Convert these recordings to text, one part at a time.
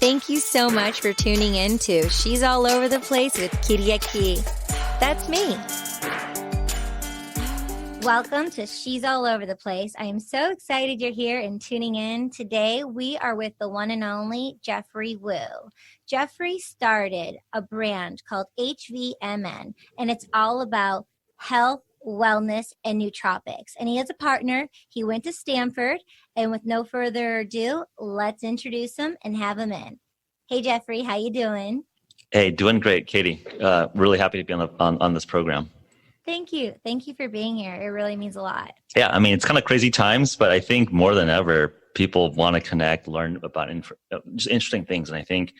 Thank you so much for tuning in to She's All Over the Place with Kiriaki. That's me. Welcome to She's All Over the Place. I am so excited you're here and tuning in. Today, we are with the one and only Geoffrey Wu. Geoffrey started a brand called H.V.M.N, and it's all about health, wellness, and nootropics. And he has a partner. He went to Stanford. And with no further ado, let's introduce him and have him in. Hey, Geoffrey, how you doing? Hey, doing great, Katie. Really happy to be on this program. Thank you. Thank you for being here. It really means a lot. Yeah, I mean, it's kind of crazy times, but I think more than ever, people want to connect, learn about just interesting things. And I think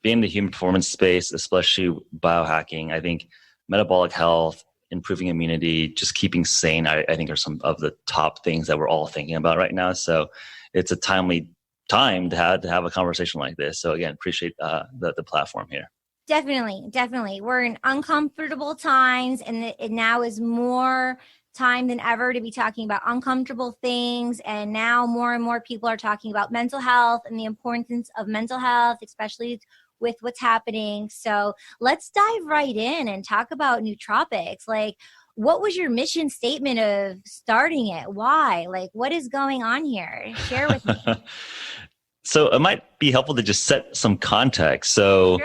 being in the human performance space, especially biohacking, I think metabolic health, improving immunity, just keeping sane, I think are some of the top things that we're all thinking about right now. So it's a timely time to have a conversation like this. So again, appreciate the platform here. Definitely. We're in uncomfortable times, and it now is more time than ever to be talking about uncomfortable things. And now more and more people are talking about mental health and the importance of mental health, especially with what's happening. So let's dive right in and talk about nootropics. Like, what was your mission statement of starting it? Why? Like, what is going on here? Share with me. So it might be helpful to just set some context. So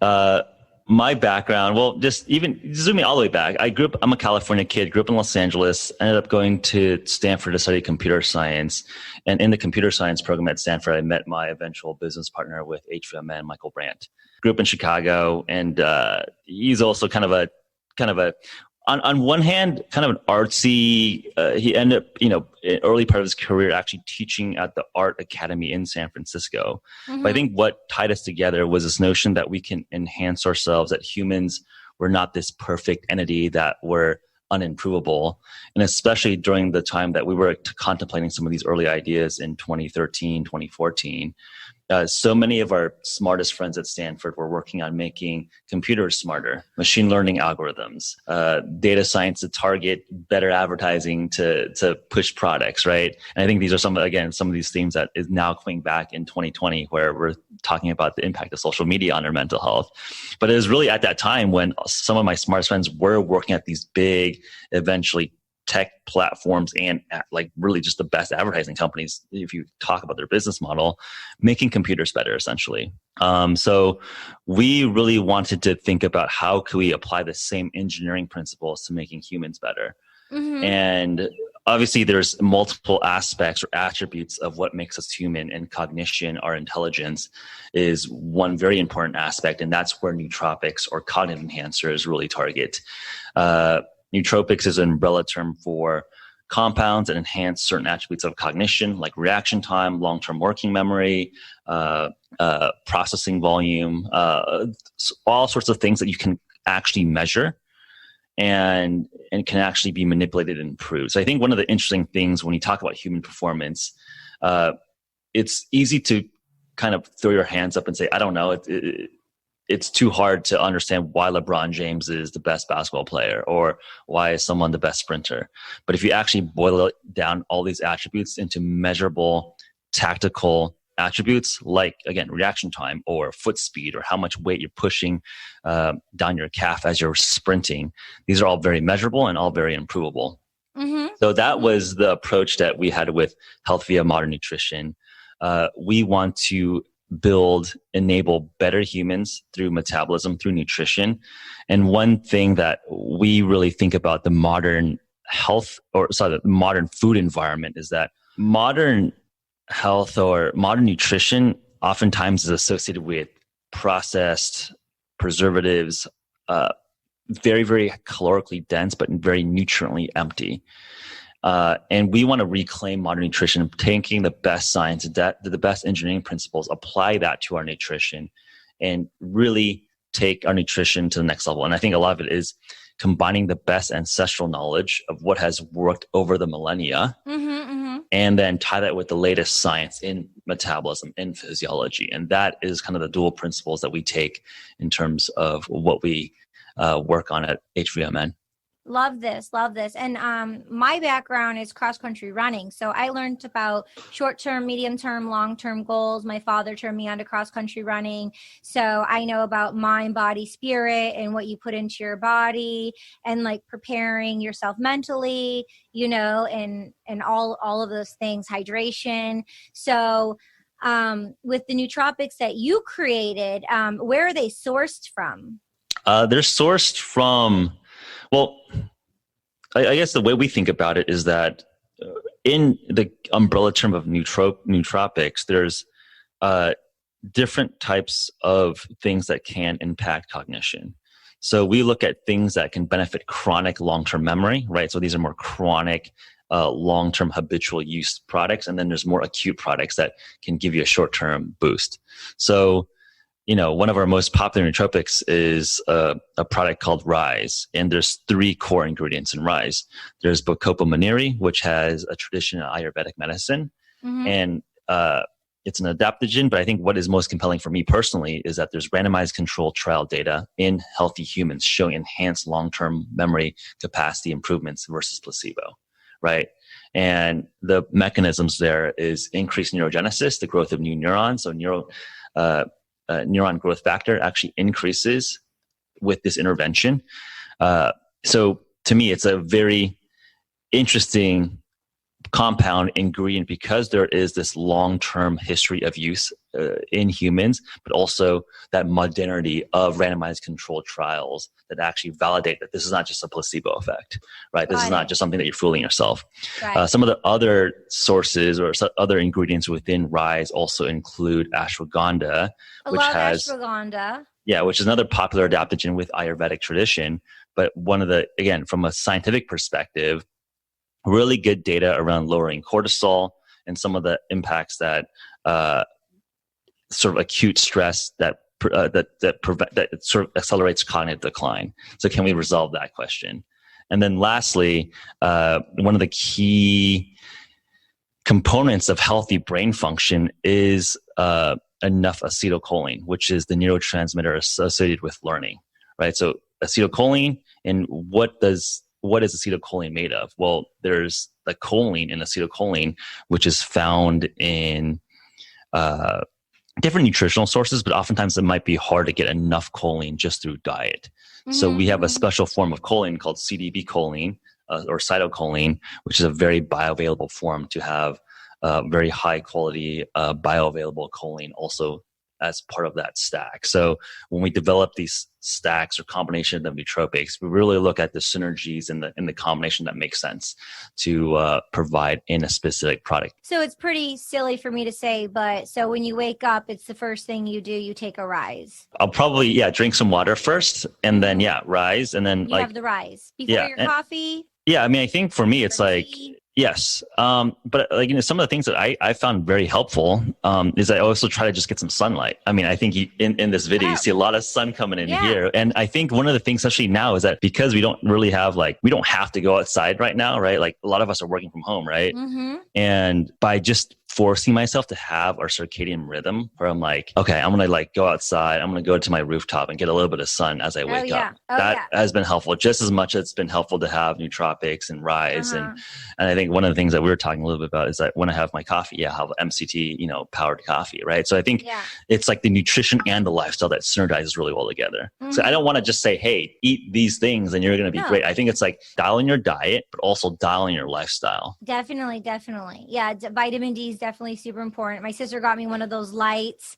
Sure. My background, well, just even zooming all the way back, I'm a California kid, grew up in Los Angeles, ended up going to Stanford to study computer science. And in the computer science program at Stanford, I met my eventual business partner with H.V.M.N, Michael Brandt. Grew up in Chicago, and he's also kind of a on one hand, kind of an artsy, he ended up, early part of his career actually teaching at the Art Academy in San Francisco. Mm-hmm. But I think what tied us together was this notion that we can enhance ourselves, that humans were not this perfect entity that were unimprovable. And especially during the time that we were contemplating some of these early ideas in 2013, 2014, so many of our smartest friends at Stanford were working on making computers smarter, machine learning algorithms, data science to target better advertising to push products, right? And I think these are some of these themes that is now coming back in 2020, where we're talking about the impact of social media on our mental health. But it was really at that time when some of my smartest friends were working at these big, eventually tech platforms and like really just the best advertising companies, if you talk about their business model, making computers better, essentially. So we really wanted to think about how could we apply the same engineering principles to making humans better. Mm-hmm. And obviously there's multiple aspects or attributes of what makes us human, and cognition, our intelligence, is one very important aspect. And that's where nootropics or cognitive enhancers really target. Nootropics is an umbrella term for compounds that enhance certain attributes of cognition, like reaction time, long-term working memory, processing volume, all sorts of things that you can actually measure and can actually be manipulated and improved. So I think one of the interesting things when you talk about human performance, it's easy to kind of throw your hands up and say, I don't know, it's too hard to understand why LeBron James is the best basketball player or why is someone the best sprinter. But if you actually boil it down, all these attributes into measurable tactical attributes, like, again, reaction time or foot speed or how much weight you're pushing down your calf as you're sprinting, these are all very measurable and all very improvable. Mm-hmm. So that was the approach that we had with Health via Modern Nutrition. We want to enable better humans through metabolism, through nutrition. And one thing that we really think about the modern the modern food environment is that modern health or modern nutrition oftentimes is associated with processed preservatives, very, very calorically dense, but very nutriently empty. And we want to reclaim modern nutrition, taking the best science, the best engineering principles, apply that to our nutrition, and really take our nutrition to the next level. And I think a lot of it is combining the best ancestral knowledge of what has worked over the millennia, and then tie that with the latest science in metabolism, in physiology. And that is kind of the dual principles that we take in terms of what we work on at H.V.M.N. Love this. Love this. And my background is cross-country running. So I learned about short-term, medium-term, long-term goals. My father turned me on to cross-country running. So I know about mind, body, spirit, and what you put into your body, and like preparing yourself mentally, you know, and all of those things, hydration. So with the nootropics that you created, where are they sourced from? They're sourced from, well, I guess the way we think about it is that in the umbrella term of nootropics, there's different types of things that can impact cognition. So we look at things that can benefit chronic long-term memory, right? So these are more chronic, long-term habitual use products. And then there's more acute products that can give you a short-term boost. So, you know, one of our most popular nootropics is a product called Rise. And there's 3 core ingredients in Rise. There's Bacopa monnieri, which has a tradition in Ayurvedic medicine. Mm-hmm. And it's an adaptogen, but I think what is most compelling for me personally is that there's randomized controlled trial data in healthy humans showing enhanced long-term memory capacity improvements versus placebo, right? And the mechanisms there is increased neurogenesis, the growth of new neurons. So neuron growth factor actually increases with this intervention. So to me, it's a very interesting compound ingredient because there is this long-term history of use in humans, but also that modernity of randomized controlled trials that actually validate that this is not just a placebo effect, right? This is not just something that you're fooling yourself. Right. Some of the other sources or other ingredients within Rise also include ashwagandha, which has ashwagandha. Yeah, which is another popular adaptogen with Ayurvedic tradition. But one of the, again, from a scientific perspective, really good data around lowering cortisol and some of the impacts that sort of acute stress that sort of accelerates cognitive decline. So can we resolve that question? And then lastly, one of the key components of healthy brain function is enough acetylcholine, which is the neurotransmitter associated with learning, right? So acetylcholine, and what is acetylcholine made of? Well, there's the choline in acetylcholine, which is found in different nutritional sources, but oftentimes it might be hard to get enough choline just through diet. Mm-hmm. So we have a special form of choline called CDB choline or cytocholine, which is a very bioavailable form to have very high quality bioavailable choline also as part of that stack. So when we develop these stacks or combination of nootropics, we really look at the synergies in the combination that makes sense to provide in a specific product. So it's pretty silly for me to say, but so when you wake up, it's the first thing you do, you take a Rise. I'll probably, drink some water first and then, Rise. And then you have the Rise before your coffee. Yeah. I mean, I think for me, it's like, yes. But like, some of the things that I found very helpful is I also try to just get some sunlight. I mean, I think in this video, you see a lot of sun coming in here. And I think one of the things, especially now, is that because we don't really have we don't have to go outside right now, right? Like a lot of us are working from home, right? Mm-hmm. And by just forcing myself to have our circadian rhythm where I'm like, okay, I'm going to go outside. I'm going to go to my rooftop and get a little bit of sun as I wake up. That has been helpful just as much as it's been helpful to have nootropics and Rise. And I think one of the things that we were talking a little bit about is that when I have my coffee, I have MCT, powered coffee, right? So I think it's like the nutrition and the lifestyle that synergizes really well together. Mm-hmm. So I don't want to just say, hey, eat these things and you're going to be great. I think it's like dial in your diet, but also dial in your lifestyle. Definitely. Yeah. Vitamin D is definitely super important. My sister got me one of those lights,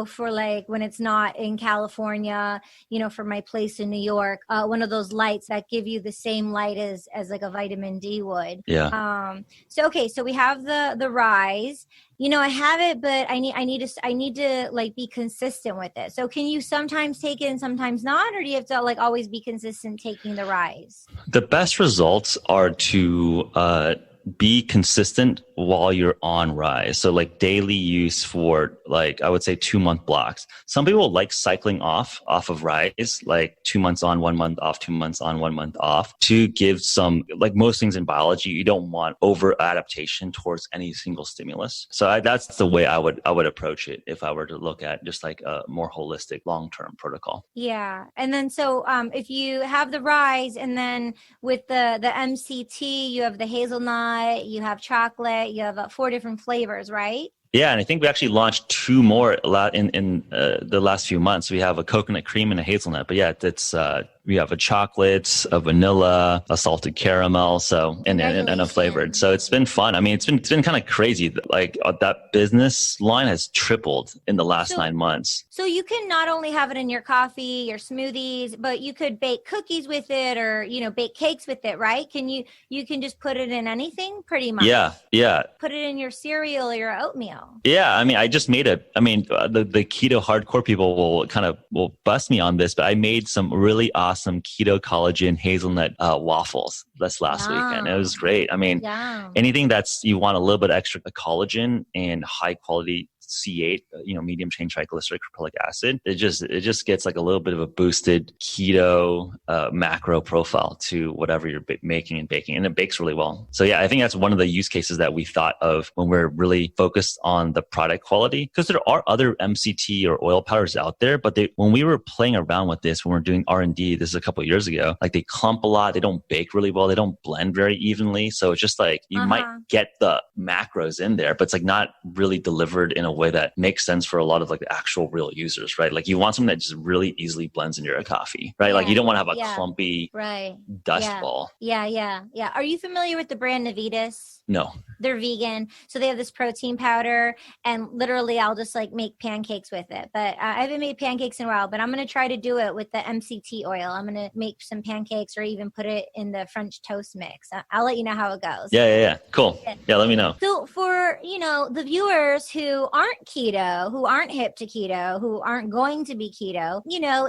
for when it's not in California, for my place in New York, one of those lights that give you the same light as like a vitamin D would. Yeah. So we have the Rise. I have it, but I need to be consistent with it. So can you sometimes take it and sometimes not, or do you have to always be consistent taking the Rise? The best results are to be consistent while you're on rise. So like daily use for like, I would say 2-month blocks. Some people like cycling off of rise, like 2 months on, 1 month off, 2 months on, 1 month off, to give some, like most things in biology, you don't want over adaptation towards any single stimulus. So that's the way I would approach it if I were to look at just like a more holistic long-term protocol. Yeah. And then so if you have the rise, and then with the MCT, you have the hazelnut, you have chocolate, you have 4 different flavors, right? Yeah, and I think we actually launched 2 more in the last few months. We have a coconut cream and a hazelnut. But yeah, it's we have a chocolate, a vanilla, a salted caramel, so and a flavored. So it's been fun. I mean, it's been kind of crazy. Like that business line has tripled in the last 9 months. So you can not only have it in your coffee, your smoothies, but you could bake cookies with it, or bake cakes with it, right? You can just put it in anything, pretty much. Yeah. Put it in your cereal or your oatmeal. Yeah, I mean, I just made the keto hardcore people will bust me on this, but I made some really awesome keto collagen hazelnut waffles this last weekend. It was great. I mean, anything you want a little bit extra collagen and high quality C8, medium chain triglyceride caprylic acid, it just gets like a little bit of a boosted keto macro profile to whatever you're making and baking, and it bakes really well. So yeah, I think that's one of the use cases that we thought of when we're really focused on the product quality, because there are other MCT or oil powders out there, but when we were playing around with this, when we're doing R&D, this is a couple of years ago, like they clump a lot, they don't bake really well, they don't blend very evenly, so it's just like you might get the macros in there, but it's like not really delivered in a way that makes sense for a lot of like the actual real users, right? Like you want something that just really easily blends into your coffee, right? Like you don't want to have a clumpy dust ball. Yeah. Are you familiar with the brand Navitas? No. They're vegan. So they have this protein powder, and literally I'll just like make pancakes with it. But I haven't made pancakes in a while, but I'm going to try to do it with the MCT oil. I'm going to make some pancakes, or even put it in the French toast mix. I'll let you know how it goes. Yeah. Cool. Yeah, let me know. So for, the viewers who aren't keto, who aren't hip to keto, who aren't going to be keto,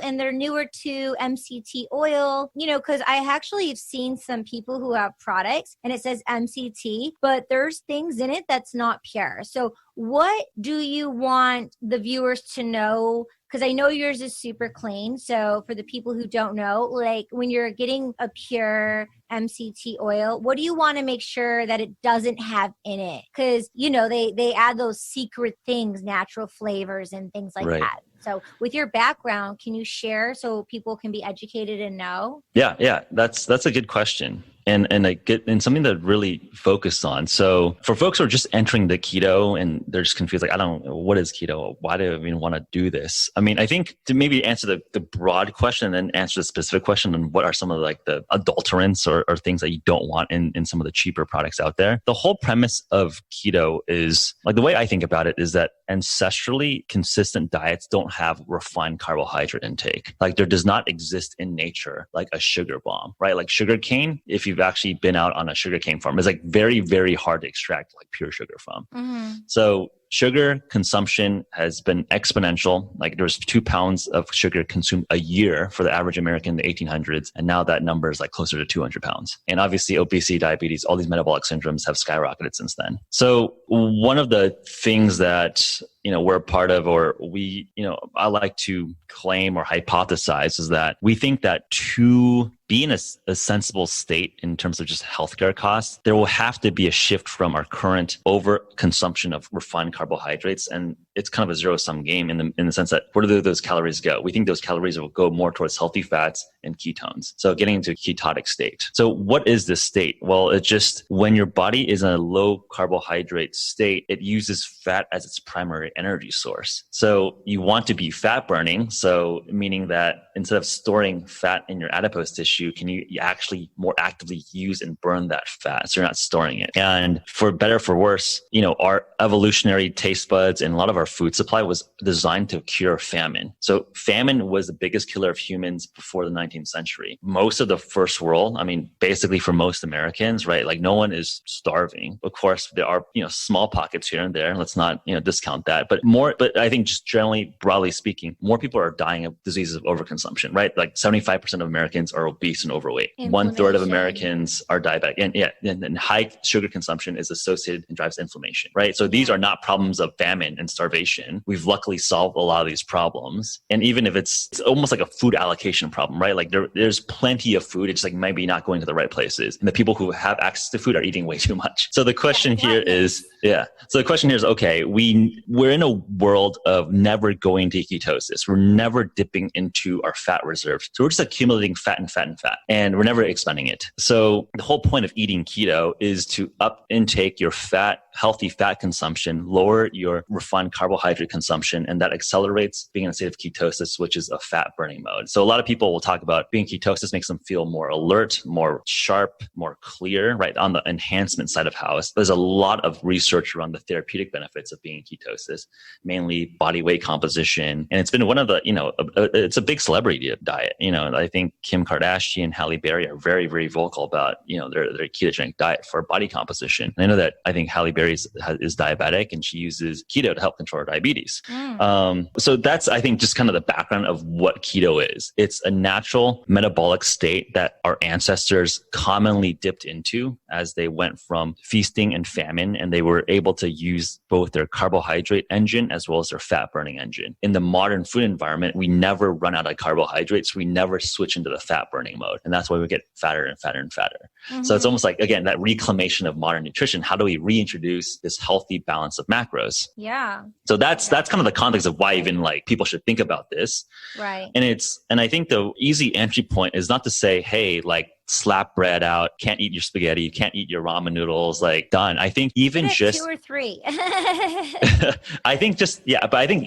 and they're newer to MCT oil, because I actually have seen some people who have products and it says MCT, but there's things in it that's not pure. So what do you want the viewers to know? Because I know yours is super clean. So for the people who don't know, like when you're getting a pure MCT oil, what do you want to make sure that it doesn't have in it? Because, they add those secret things, natural flavors and things like that. So with your background, can you share so people can be educated and know? Yeah. That's a good question. And something to really focus on. So for folks who are just entering the keto and they're just confused, like, I don't know, what is keto? Why do I even want to do this? I mean, I think to maybe answer the broad question and then answer the specific question on what are some of the adulterants or things that you don't want in some of the cheaper products out there. The whole premise of keto is, like, the way I think about it is that ancestrally consistent diets don't have refined carbohydrate intake. Like there does not exist in nature like a sugar bomb, right? Like sugar cane, if you've actually been out on a sugarcane farm, is like very, very hard to extract like pure sugar from. So sugar consumption has been exponential. Like there was 2 pounds of sugar consumed a year for the average American in the 1800s. And now that number is like closer to 200 pounds. And obviously obesity, diabetes, all these metabolic syndromes have skyrocketed since then. So one of the things that, we're a part of, or we, I like to claim or hypothesize, is that we think that to be in a sensible state in terms of just healthcare costs, there will have to be a shift from our current overconsumption of refined carbohydrates. And it's kind of a zero-sum game in the sense that where do those calories go? We think those calories will go more towards healthy fats and ketones. So getting into a ketotic state. So what is this state? Well, it's just when your body is in a low carbohydrate state, it uses fat as its primary energy source. So you want to be fat burning. So meaning that instead of storing fat in your adipose tissue, can you actually more actively use and burn that fat? So you're not storing it. And for better, for worse, our evolutionary taste buds and a lot of our food supply was designed to cure famine. So famine was the biggest killer of humans before the 19th century. Most of the first world, I mean, basically for most Americans, right? Like no one is starving. Of course, there are, small pockets here and there. Let's not, discount that. But I think just generally, broadly speaking, more people are dying of diseases of overconsumption, right? Like 75% of Americans are obese obese and overweight. 1/3 of Americans are diabetic. And high sugar consumption is associated and drives inflammation, right? So these are not problems of famine and starvation. We've luckily solved a lot of these problems. And even if it's almost like a food allocation problem, right? Like there's plenty of food. It's like maybe not going to the right places. And the people who have access to food are eating way too much. So the question here is, okay, we're in a world of never going to ketosis. We're never dipping into our fat reserves. So we're just accumulating fat and fat and fat, and we're never expending it. So the whole point of eating keto is to up intake your healthy fat consumption, lower your refined carbohydrate consumption, and that accelerates being in a state of ketosis, which is a fat burning mode. So a lot of people will talk about being ketosis makes them feel more alert, more sharp, more clear, right? On the enhancement side of house, there's a lot of research around the therapeutic benefits of being in ketosis, mainly body weight composition. And it's been one of the, it's a big celebrity diet. I think Kim Kardashian, Halle Berry are very, very vocal about, their ketogenic diet for body composition. And I know that I think Halle Berry is diabetic and she uses keto to help control her diabetes. So that's, I think, just kind of the background of what keto is. It's a natural metabolic state that our ancestors commonly dipped into as they went from feasting and famine, and they were able to use both their carbohydrate engine as well as their fat burning engine. In the modern food environment, we never run out of carbohydrates. We never switch into the fat burning mode. And that's why we get fatter and fatter and fatter. So it's almost like, again, that reclamation of modern nutrition. How do we reintroduce this healthy balance of macros? Yeah. So that's kind of the context of why even like people should think about this. Right. And I think the easy entry point is not to say, hey, like, slap bread out, can't eat your spaghetti, can't eat your ramen noodles, like done. I think even just 2 or 3. I think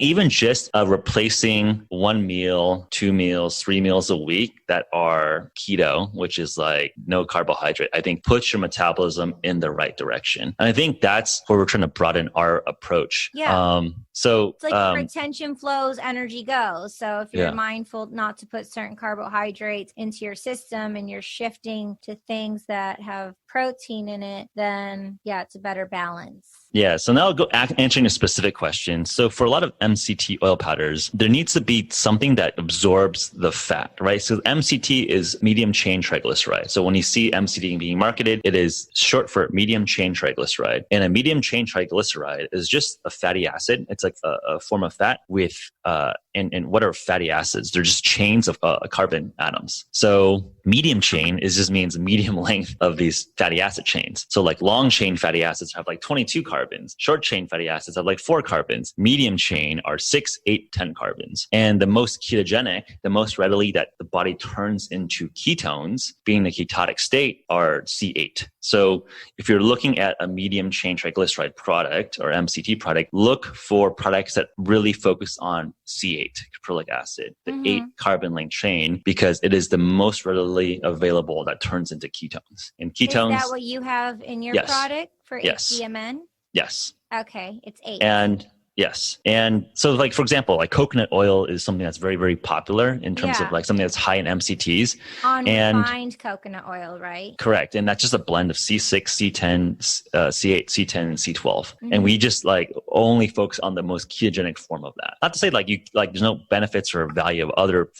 even just replacing 1 meal, 2 meals, 3 meals a week that are keto, which is like no carbohydrate, I think puts your metabolism in the right direction. And I think that's where we're trying to broaden our approach. Yeah. So it's like your attention flows, energy goes. So if you're mindful not to put certain carbohydrates into your system and you're shifting to things that have protein in it, then it's a better balance. Yeah. So now I'll go answering a specific question. So for a lot of MCT oil powders, there needs to be something that absorbs the fat, right? So MCT is medium chain triglyceride. So when you see MCT being marketed, it is short for medium chain triglyceride. And a medium chain triglyceride is just a fatty acid. It's like a form of fat with, and what are fatty acids? They're just chains of carbon atoms. So medium chain just means medium length of these fatty acid chains. So like long chain fatty acids have like 22 carbons. Short chain fatty acids have like 4 carbons. Medium chain are 6, 8, 10 carbons. And the most ketogenic, the most readily that the body turns into ketones, being the ketotic state, are C8. So if you're looking at a medium chain triglyceride product or MCT product, look for products that really focus on C8, caprylic acid, the 8 carbon length chain, because it is the most readily available that turns into ketones. And ketones. Is that what you have in your product for H.V.M.N? Yes. Okay. It's 8. And yes. And so like, for example, like coconut oil is something that's very, very popular in terms of like something that's high in MCTs. Unrefined coconut oil, right? Correct. And that's just a blend of C6, C10, C8, C10, and C12. And we just like only focus on the most ketogenic form of that. Not to say like there's no benefits or value of other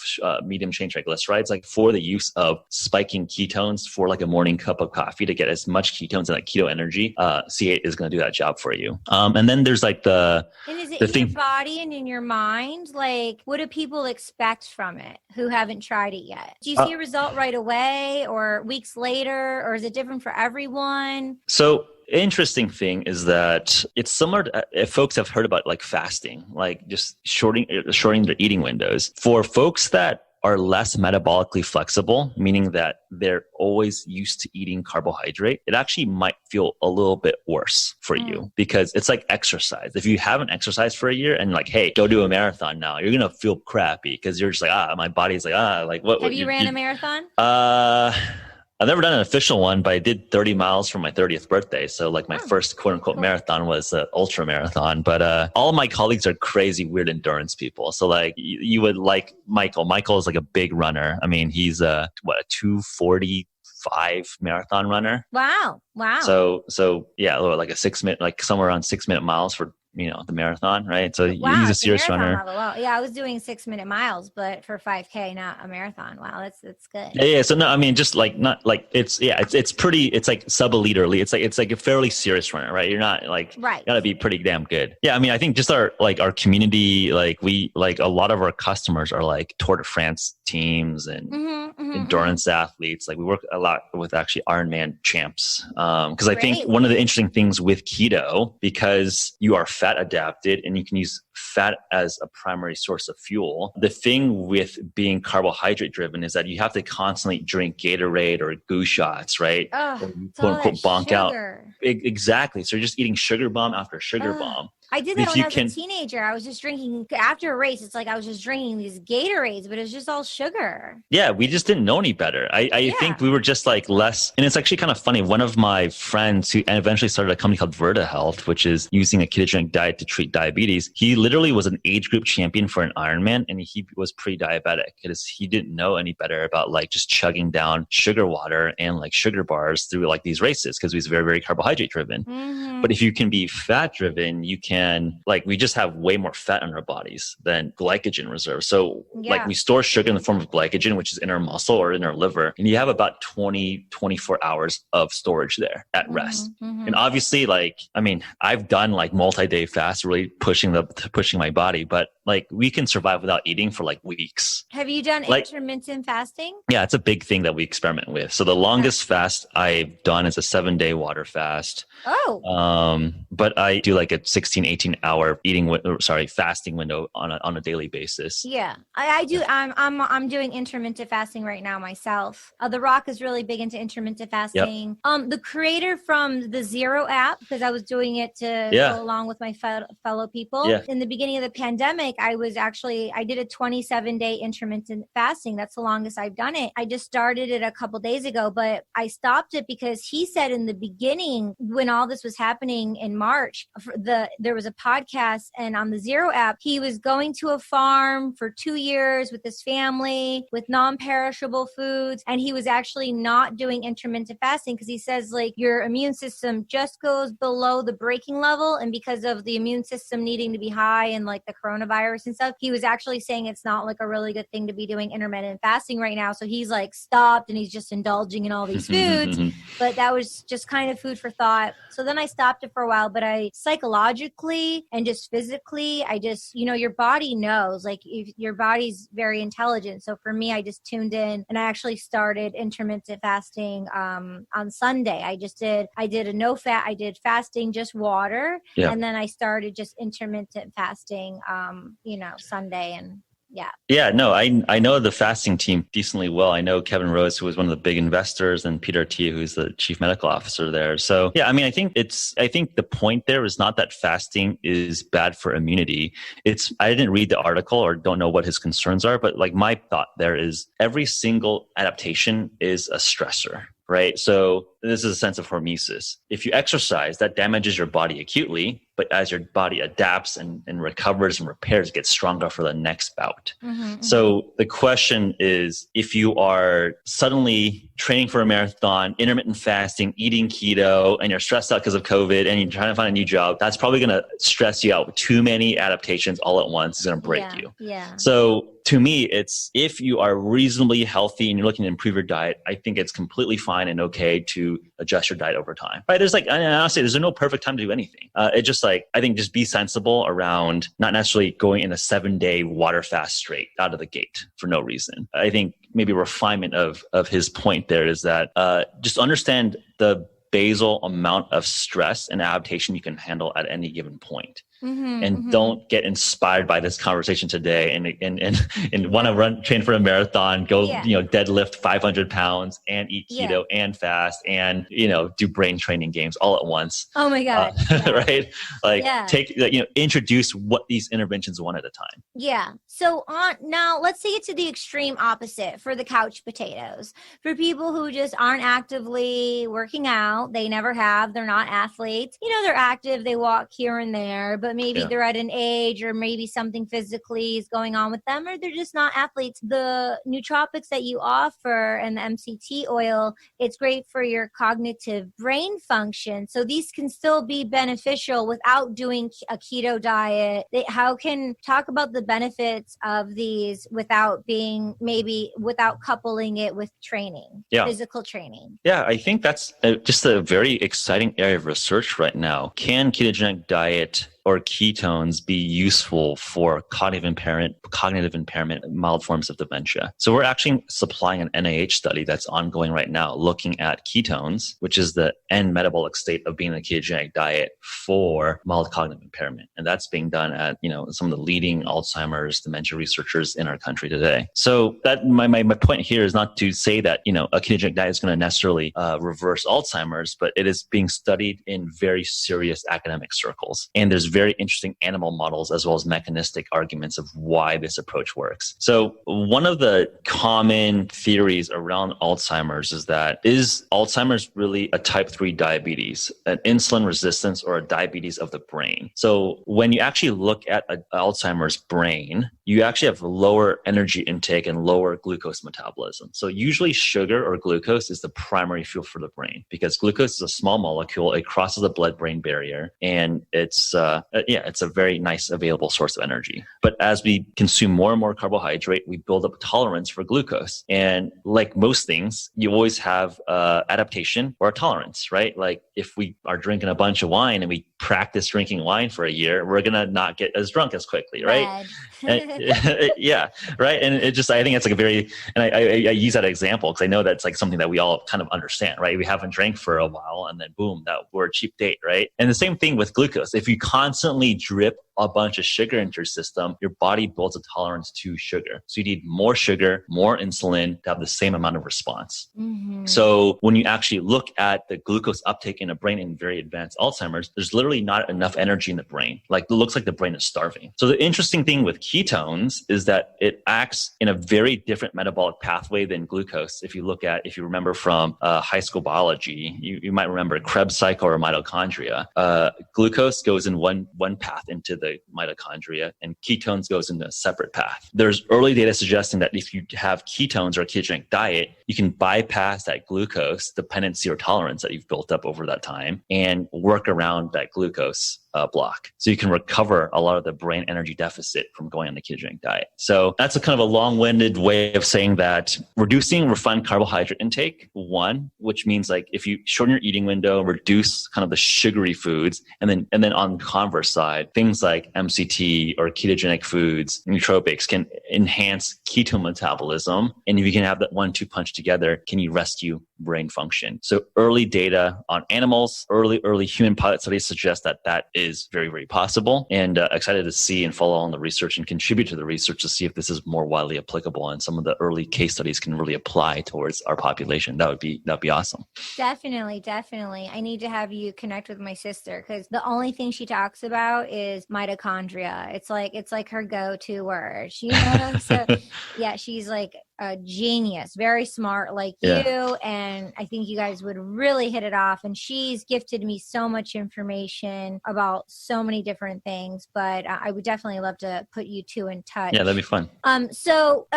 medium chain triglycerides, like for the use of spiking ketones for like a morning cup of coffee to get as much ketones and like keto energy, C8 is going to do that job for you. And then there's like and is it in your body and in your mind? Like, what do people expect from it who haven't tried it yet? Do you see a result right away or weeks later, or is it different for everyone? So interesting thing is that it's similar to, if folks have heard about like fasting, like just shorting their eating windows. For folks that are less metabolically flexible, meaning that they're always used to eating carbohydrate, it actually might feel a little bit worse for you because it's like exercise. If you haven't exercised for a year and like, hey, go do a marathon now, you're going to feel crappy because you're just like, my body's like, what? Have you ran a marathon? I've never done an official one, but I did 30 miles for my 30th birthday. So like my first quote unquote marathon was an ultra marathon. But all of my colleagues are crazy, weird endurance people. So like you would like Michael. Michael is like a big runner. I mean, he's a 2:45 marathon runner. Wow. So yeah, like a 6 minute, like somewhere around 6 minute miles for the marathon, right? So Wow, he's a it's a serious marathon runner. level. Well, yeah, I was doing 6-minute miles, but for 5K, not a marathon. Wow, that's good. Yeah. So no, I mean, just like not like it's pretty. It's like sub a liter. It's like a fairly serious runner, right? You're not like Right. gotta be pretty damn good. Yeah. I mean, I think just our community, like we like a lot of our customers are like Tour de France teams and endurance athletes. Like we work a lot with actually Ironman champs. Because I think one of the interesting things with keto, because you are fat adapted and you can use fat as a primary source of fuel. The thing with being carbohydrate driven is that you have to constantly drink Gatorade or goo shots, right? Oh, or quote unquote bonk out. Exactly. So you're just eating sugar bomb after sugar bomb. I did that when I was a teenager. I was just drinking after a race. It's like I was just drinking these Gatorades, but it's just all sugar. Yeah, we just didn't know any better. I think we were just like less. And it's actually kind of funny. One of my friends who eventually started a company called Verta Health, which is using a ketogenic diet to treat diabetes. He literally was an age group champion for an Ironman, and he was pre-diabetic because he didn't know any better about like just chugging down sugar water and like sugar bars through like these races because he was very, very carbohydrate driven. But if you can be fat driven, you can we just have way more fat in our bodies than glycogen reserves. So like we store sugar in the form of glycogen, which is in our muscle or in our liver. And you have about 24 hours of storage there at rest. And obviously I've done like multi-day fasts, really pushing my body, but like we can survive without eating for like weeks. Have you done intermittent fasting? Yeah, it's a big thing that we experiment with. So the longest fast I've done is a 7-day water fast. But I do like a 16-18 hour fasting window on a daily basis. Yeah, I do. I'm doing intermittent fasting right now myself. The Rock is really big into intermittent fasting. The creator from the Zero app, because I was doing it to go along with my fellow people. In the beginning of the pandemic, I did a 27-day intermittent fasting. That's the longest I've done it. I just started it a couple days ago, but I stopped it because he said in the beginning, when all this was happening in March, there was a podcast, and on the Zero app, he was going to a farm for 2 years with his family with non-perishable foods, and he was actually not doing intermittent fasting because he says like your immune system just goes below the breaking level, and because of the immune system needing to be high and like the coronavirus and stuff, he was actually saying it's not like a really good thing to be doing intermittent fasting right now. So he's like stopped and he's just indulging in all these foods. But that was just kind of food for thought. So then I stopped it for a while, but I psychologically and just physically, your body knows, like if your body's very intelligent. So for me, I just tuned in and I actually started intermittent fasting on Sunday. I did a no fat, I did fasting, just water. And then I started just intermittent fasting, Sunday and I know the fasting team decently well. I know Kevin Rose, who was one of the big investors, and Peter T, who's the chief medical officer there. So I think the point there is not that fasting is bad for immunity. I didn't read the article or don't know what his concerns are, but like my thought there is every single adaptation is a stressor. Right. So this is a sense of hormesis. If you exercise, that damages your body acutely, but as your body adapts and recovers and repairs, it gets stronger for the next bout. So the question is, if you are suddenly training for a marathon, intermittent fasting, eating keto, and you're stressed out because of COVID and you're trying to find a new job, that's probably going to stress you out. Too many adaptations all at once is going to break you. So to me, it's if you are reasonably healthy and you're looking to improve your diet, I think it's completely fine and okay to adjust your diet over time. Right? Honestly, there's no perfect time to do anything. I think just be sensible around not necessarily going in a 7-day water fast straight out of the gate for no reason. I think maybe refinement of his point there is that just understand the basal amount of stress and adaptation you can handle at any given point. Don't get inspired by this conversation today and want to train for a marathon, go deadlift 500 pounds and eat keto and fast and do brain training games all at once. Oh my God. Right? Introduce what these interventions one at a time. Yeah. So now let's take it to the extreme opposite for the couch potatoes. For people who just aren't actively working out, they never have, they're not athletes. They're active, they walk here and there, but but maybe they're at an age or maybe something physically is going on with them, or they're just not athletes. The nootropics that you offer and the MCT oil, it's great for your cognitive brain function. So these can still be beneficial without doing a keto diet. Talk about the benefits of these without coupling it with training, physical training. Yeah, I think that's just a very exciting area of research right now. Can ketogenic diet or ketones be useful for cognitive impairment, mild forms of dementia? So we're actually supplying an NIH study that's ongoing right now looking at ketones, which is the end metabolic state of being in a ketogenic diet for mild cognitive impairment. And that's being done at, some of the leading Alzheimer's dementia researchers in our country today. So that my point here is not to say that, a ketogenic diet is going to necessarily reverse Alzheimer's, but it is being studied in very serious academic circles. And there's very interesting animal models as well as mechanistic arguments of why this approach works. So one of the common theories around Alzheimer's is Alzheimer's really a type 3 diabetes, an insulin resistance, or a diabetes of the brain? So when you actually look at Alzheimer's brain, you actually have lower energy intake and lower glucose metabolism. So usually sugar or glucose is the primary fuel for the brain because glucose is a small molecule. It crosses the blood-brain barrier, and it's a very nice available source of energy. But as we consume more and more carbohydrate, we build up tolerance for glucose. And like most things, you always have adaptation or a tolerance, right? Like if we are drinking a bunch of wine and we practice drinking wine for a year, we're going to not get as drunk as quickly, right? Yeah, right. And I think it's like I use that example because I know that's like something that we all kind of understand, right? We haven't drank for a while and then boom, we're a cheap date, right? And the same thing with glucose. If you constantly drip a bunch of sugar into your system, your body builds a tolerance to sugar. So you need more sugar, more insulin to have the same amount of response. Mm-hmm. So when you actually look at the glucose uptake in a brain in very advanced Alzheimer's, there's literally not enough energy in the brain. Like it looks like the brain is starving. So the interesting thing with ketones is that it acts in a very different metabolic pathway than glucose. If you remember from high school biology, you might remember Krebs cycle or mitochondria. Glucose goes in one path into the mitochondria, and ketones goes in a separate path. There's early data suggesting that if you have ketones or a ketogenic diet, you can bypass that glucose dependency or tolerance that you've built up over that time and work around that glucose block. So you can recover a lot of the brain energy deficit from going on the ketogenic diet. So that's a kind of a long-winded way of saying that reducing refined carbohydrate intake, one, which means like if you shorten your eating window, reduce kind of the sugary foods, and then on the converse side, things like MCT or ketogenic foods, nootropics can enhance ketone metabolism. And if you can have that 1-2 punch together, can you rescue brain function? So early data on animals, early human pilot studies suggest that is very, very possible, and excited to see and follow on the research and contribute to the research to see if this is more widely applicable and some of the early case studies can really apply towards our population. That'd be awesome. Definitely. I need to have you connect with my sister because the only thing she talks about is mitochondria. It's like her go-to word. So yeah, she's like a genius, very smart like you. And I think you guys would really hit it off. And she's gifted me so much information about so many different things, but I would definitely love to put you two in touch. Yeah, that'd be fun. So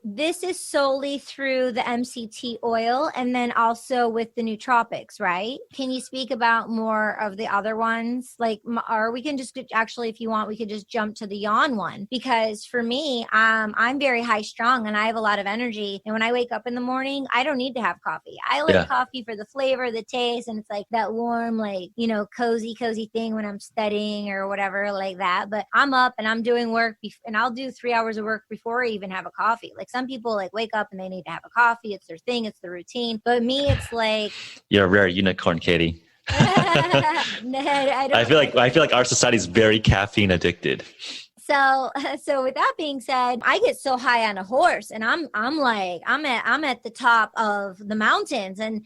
this is solely through the MCT oil and then also with the nootropics, right? Can you speak about more of the other ones? Or we can just actually, if you want, we could just jump to the yawn one, because for me, I'm very high strung and I have a lot of energy. And when I wake up in the morning, I don't need to have coffee. I like coffee for the flavor, the taste, and it's like that warm, cozy thing when I'm studying or whatever like that. But I'm up and I'm doing work and I'll do 3 hours of work before I even have a coffee. Like some people wake up and they need to have a coffee. It's their thing. It's the routine. But me, it's like... You're a rare unicorn, Katie. I feel like our society is very caffeine addicted. So with that being said, I get so high on a horse and I'm at the top of the mountains and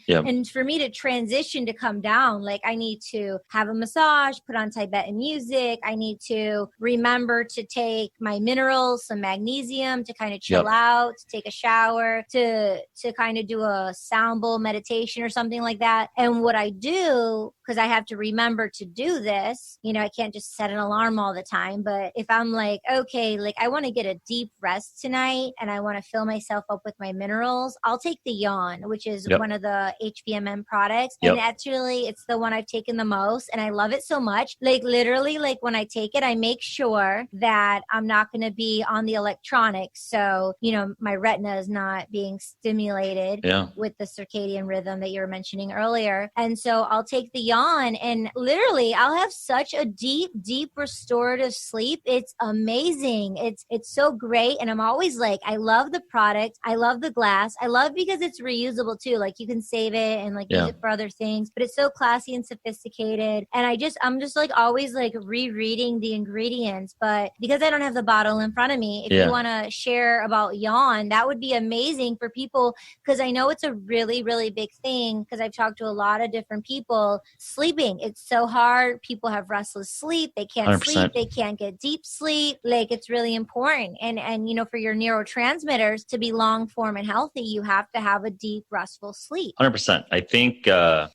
for me to transition to come down, I need to have a massage, put on Tibetan music. I need to remember to take my minerals, some magnesium to kind of chill out, to take a shower, to kind of do a sound bowl meditation or something like that. And what I do because I have to remember to do this. You know, I can't just set an alarm all the time. But if I'm like, okay, like I want to get a deep rest tonight and I want to fill myself up with my minerals, I'll take the Yawn, which is one of the H.V.M.N products. And actually, it's the one I've taken the most. And I love it so much. Like literally, like when I take it, I make sure that I'm not going to be on the electronics. So, you know, my retina is not being stimulated with the circadian rhythm that you were mentioning earlier. And so I'll take the Yawn and literally I'll have such a deep, deep restorative sleep. It's amazing. It's so great. And I'm always like, I love the product. I love the glass. I love because it's reusable too. Like you can save it and like use it for other things, but it's so classy and sophisticated. And I'm just like always like rereading the ingredients, but because I don't have the bottle in front of me, if you want to share about Yawn, that would be amazing for people. Cause I know it's a really, really big thing because I've talked to a lot of different people. Sleeping, it's so hard. People have restless sleep. They can't 100%. sleep. They can't get deep sleep. Like it's really important. And, you know, for your neurotransmitters to be long form and healthy, you have to have a deep, restful sleep. 100%. I think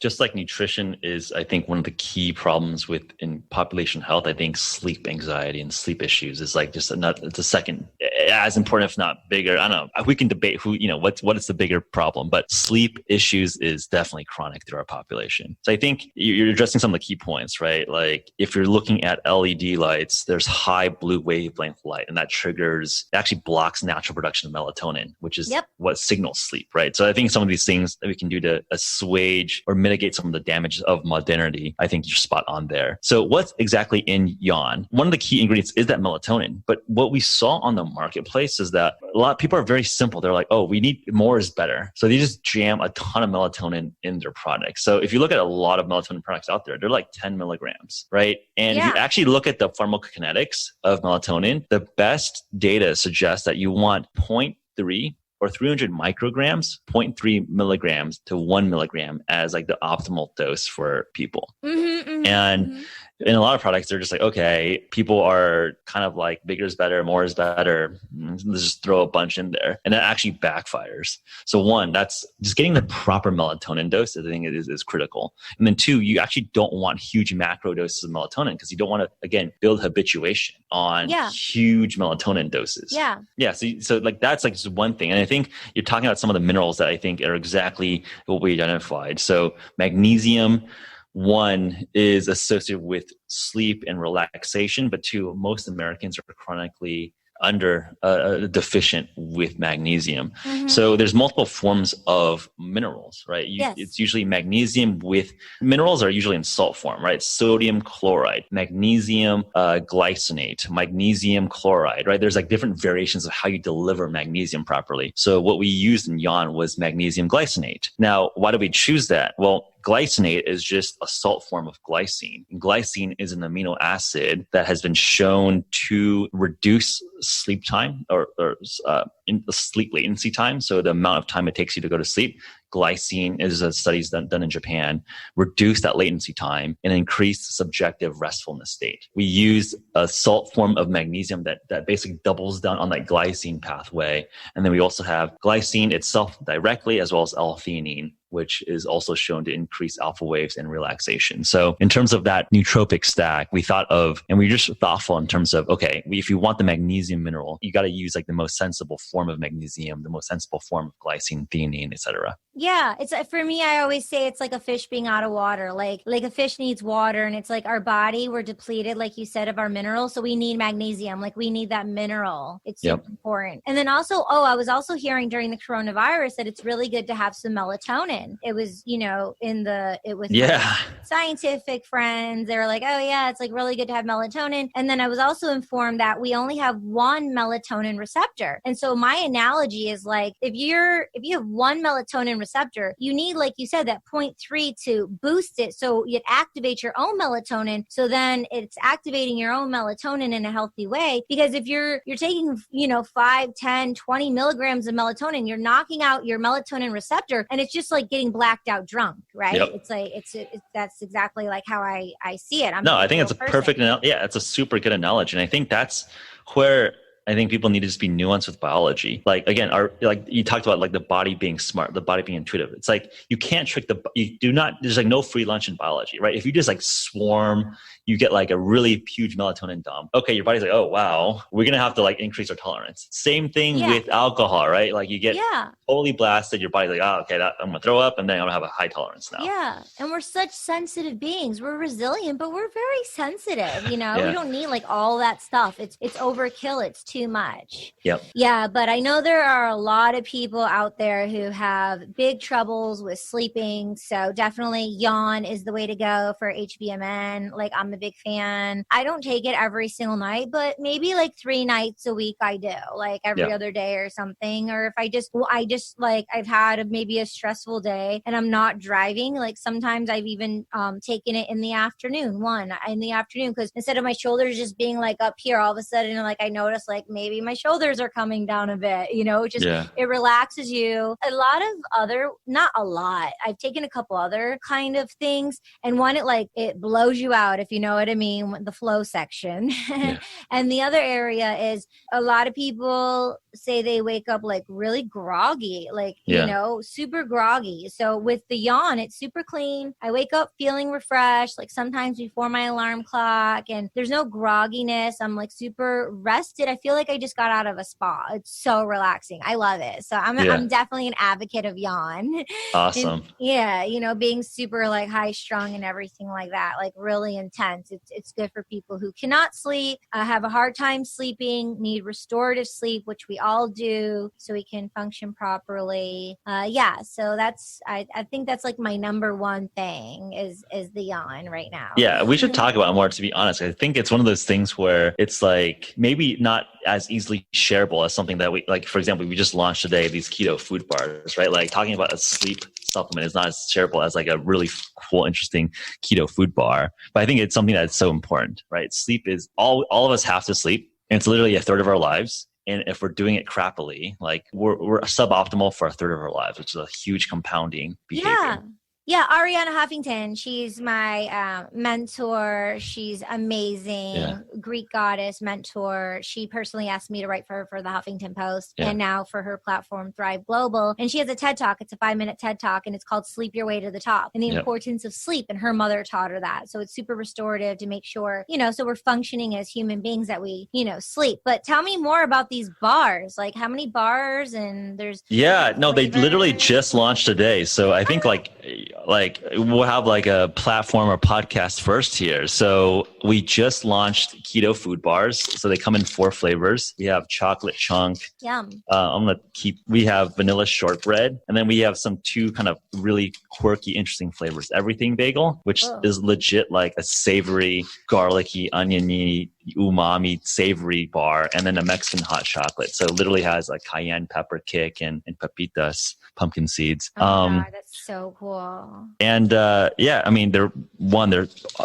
just like nutrition is, I think one of the key problems in population health, I think sleep anxiety and sleep issues is like just it's a second, as important, if not bigger. I don't know. We can debate what is the bigger problem, but sleep issues is definitely chronic through our population. So I think you're addressing some of the key points, right? Like if you're looking at LED lights, there's high blue wavelength light, and that actually blocks natural production of melatonin, which is what signals sleep, right? So I think some of these things that we can do to assuage or mitigate some of the damage of modernity, I think you're spot on there. So what's exactly in Yawn? One of the key ingredients is that melatonin, but what we saw on the marketplace is that a lot of people are very simple. They're like, oh, we need more is better. So they just jam a ton of melatonin in their products. So if you look at a lot of melatonin products out there, they're like 10 milligrams, right? And if you actually look at the pharmacokinetics of melatonin, the best data suggests that you want 0.3 or 300 micrograms, 0.3 milligrams to 1 milligram as like the optimal dose for people. And in a lot of products, they're just like, okay, people are kind of like bigger is better, more is better. Let's just throw a bunch in there. And that actually backfires. So one, that's just getting the proper melatonin dose, I think is critical. And then two, you actually don't want huge macro doses of melatonin because you don't want to, again, build habituation on huge melatonin doses. Yeah. So like that's like just one thing. And I think you're talking about some of the minerals that I think are exactly what we identified. So magnesium, one, is associated with sleep and relaxation, but two, most Americans are chronically deficient with magnesium. So there's multiple forms of minerals, right? It's usually magnesium with minerals are usually in salt form, right? Sodium chloride, magnesium glycinate, magnesium chloride, right? There's like different variations of how you deliver magnesium properly. So what we used in Yawn was magnesium glycinate. Now, why do we choose that? Well, glycinate is just a salt form of glycine. And glycine is an amino acid that has been shown to reduce sleep time or in the sleep latency time. So the amount of time it takes you to go to sleep. Glycine is studies done in Japan, reduce that latency time and increase the subjective restfulness state. We use a salt form of magnesium that basically doubles down on that glycine pathway. And then we also have glycine itself directly, as well as L-theanine, which is also shown to increase alpha waves and relaxation. So in terms of that nootropic stack, we thought of, and we were just thoughtful in terms of, okay, if you want the magnesium mineral, you got to use like the most sensible form of magnesium, the most sensible form of glycine, theanine, etc. Yeah, it's for me, I always say it's like a fish being out of water. Like a fish needs water, and it's like our body, we're depleted, like you said, of our minerals. So we need magnesium. Like we need that mineral. It's super important. And then also, I was also hearing during the coronavirus that it's really good to have some melatonin. It was, my scientific friends. They were like, oh yeah, it's like really good to have melatonin. And then I was also informed that we only have one melatonin receptor. And so my analogy is like, if you have one melatonin receptor, you need, like you said, that 0.3 to boost it. So it activates your own melatonin. So then it's activating your own melatonin in a healthy way. Because if you're taking, 5, 10, 20 milligrams of melatonin, you're knocking out your melatonin receptor, and it's just like getting blacked out drunk, right? Yep. It's like, that's exactly like how I see it. I think it's a perfect, it's a super good analogy. And I think that's where I think people need to just be nuanced with biology. Like again, like you talked about, like the body being smart, the body being intuitive. It's like you can't trick there's like no free lunch in biology, right? If you just like swarm, you get like a really huge melatonin dump. Okay, your body's like, oh wow, we're gonna have to like increase our tolerance. Same thing with alcohol, right? Like you get totally blasted, your body's like, oh okay, I'm gonna throw up, and then I'm gonna have a high tolerance now. Yeah, and we're such sensitive beings. We're resilient, but we're very sensitive. We don't need like all that stuff. It's overkill. It's too much. Yep. Yeah, but I know there are a lot of people out there who have big troubles with sleeping. So definitely yawn is the way to go for H.V.M.N. Like I'm a big fan. I don't take it every single night, but maybe like 3 nights a week I do, like every other day or something. Or if I just like I've had maybe a stressful day and I'm not driving, like sometimes I've even taken it in the afternoon, because instead of my shoulders just being like up here, all of a sudden like I notice like maybe my shoulders are coming down a bit, it relaxes you. A lot of other, not a lot, I've taken a couple other kind of things, and one, it blows you out, if you know what I mean, the flow section. And the other area is a lot of people say they wake up like really groggy, super groggy. So with the yawn, it's super clean. I wake up feeling refreshed, like sometimes before my alarm clock, and there's no grogginess. I'm like super rested. I feel like I just got out of a spa. It's so relaxing. I love it. So I'm definitely an advocate of yawn. Awesome. And, being super like high strung and everything like that, like really intense. It's good for people who cannot sleep, have a hard time sleeping, need restorative sleep, which we all do, so we can function properly. So I think that's like my number one thing is the yawn right now. Yeah, we should talk about it more, to be honest. I think it's one of those things where it's like maybe not as easily shareable as something that we, like, for example, we just launched today these keto food bars, right? Like talking about a sleep supplement is not as shareable as like a really cool, interesting keto food bar. But I think it's something that's so important, right? Sleep is all of us have to sleep, and it's literally a third of our lives. And if we're doing it crappily, like we're suboptimal for a third of our lives, which is a huge compounding behavior. Yeah, Ariana Huffington, she's my mentor. She's amazing, Greek goddess mentor. She personally asked me to write for her for the Huffington Post and now for her platform, Thrive Global. And she has a TED Talk. It's a 5-minute TED Talk, and it's called Sleep Your Way to the Top, and the importance of sleep. And her mother taught her that. So it's super restorative to make sure, so we're functioning as human beings that we, sleep. But tell me more about these bars. Like how many bars, and there's... Yeah, no, they literally just launched today. So I think like we'll have like a platform or podcast first here. So we just launched keto food bars. So they come in 4 flavors. We have chocolate chunk. Yum. We have vanilla shortbread. And then we have 2 kind of really quirky, interesting flavors. Everything bagel, which is legit like a savory, garlicky, oniony, umami, savory bar. And then a Mexican hot chocolate. So it literally has like cayenne pepper kick and pepitas, pumpkin seeds. God, that's so cool. And they're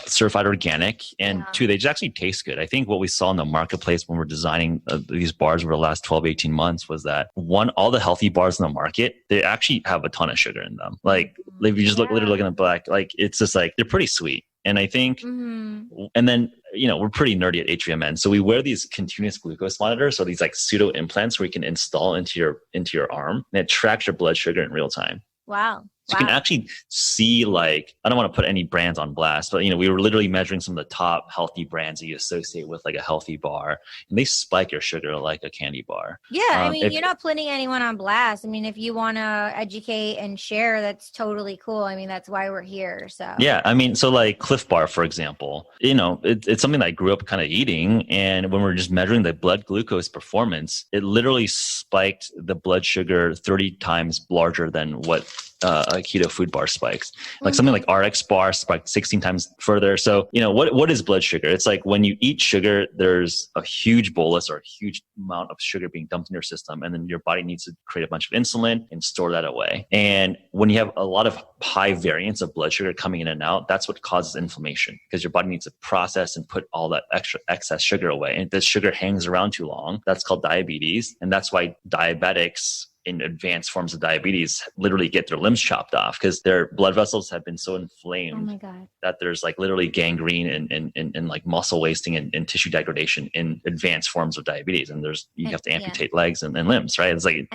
certified organic, and 2, they just actually taste good. I think what we saw in the marketplace when we're designing these bars over the last 12, 18 months was that all the healthy bars in the market, they actually have a ton of sugar in them. Like if you just literally look at the black, like it's just like, they're pretty sweet. And I think, and then, we're pretty nerdy at H.V.M.N. So we wear these continuous glucose monitors, so these like pseudo implants where you can install into your arm, and it tracks your blood sugar in real time. Wow. So you can actually see, like, I don't want to put any brands on blast, but, we were literally measuring some of the top healthy brands that you associate with like a healthy bar, and they spike your sugar like a candy bar. Yeah. You're not putting anyone on blast. If you want to educate and share, that's totally cool. That's why we're here. So, yeah. So like Cliff Bar, for example, it's something that I grew up kind of eating. And when we're just measuring the blood glucose performance, it literally spiked the blood sugar 30 times larger than what a keto food bar spikes. Like something like RX bar spiked 16 times further. So, what is blood sugar? It's like when you eat sugar, there's a huge bolus or a huge amount of sugar being dumped in your system. And then your body needs to create a bunch of insulin and store that away. And when you have a lot of high variance of blood sugar coming in and out, that's what causes inflammation, because your body needs to process and put all that excess sugar away. And if this sugar hangs around too long, that's called diabetes. And that's why diabetics in advanced forms of diabetes literally get their limbs chopped off because their blood vessels have been so inflamed that there's like literally gangrene and like muscle wasting and tissue degradation in advanced forms of diabetes. And you have to amputate legs and limbs, right? It's like,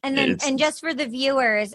And then, and just for the viewers,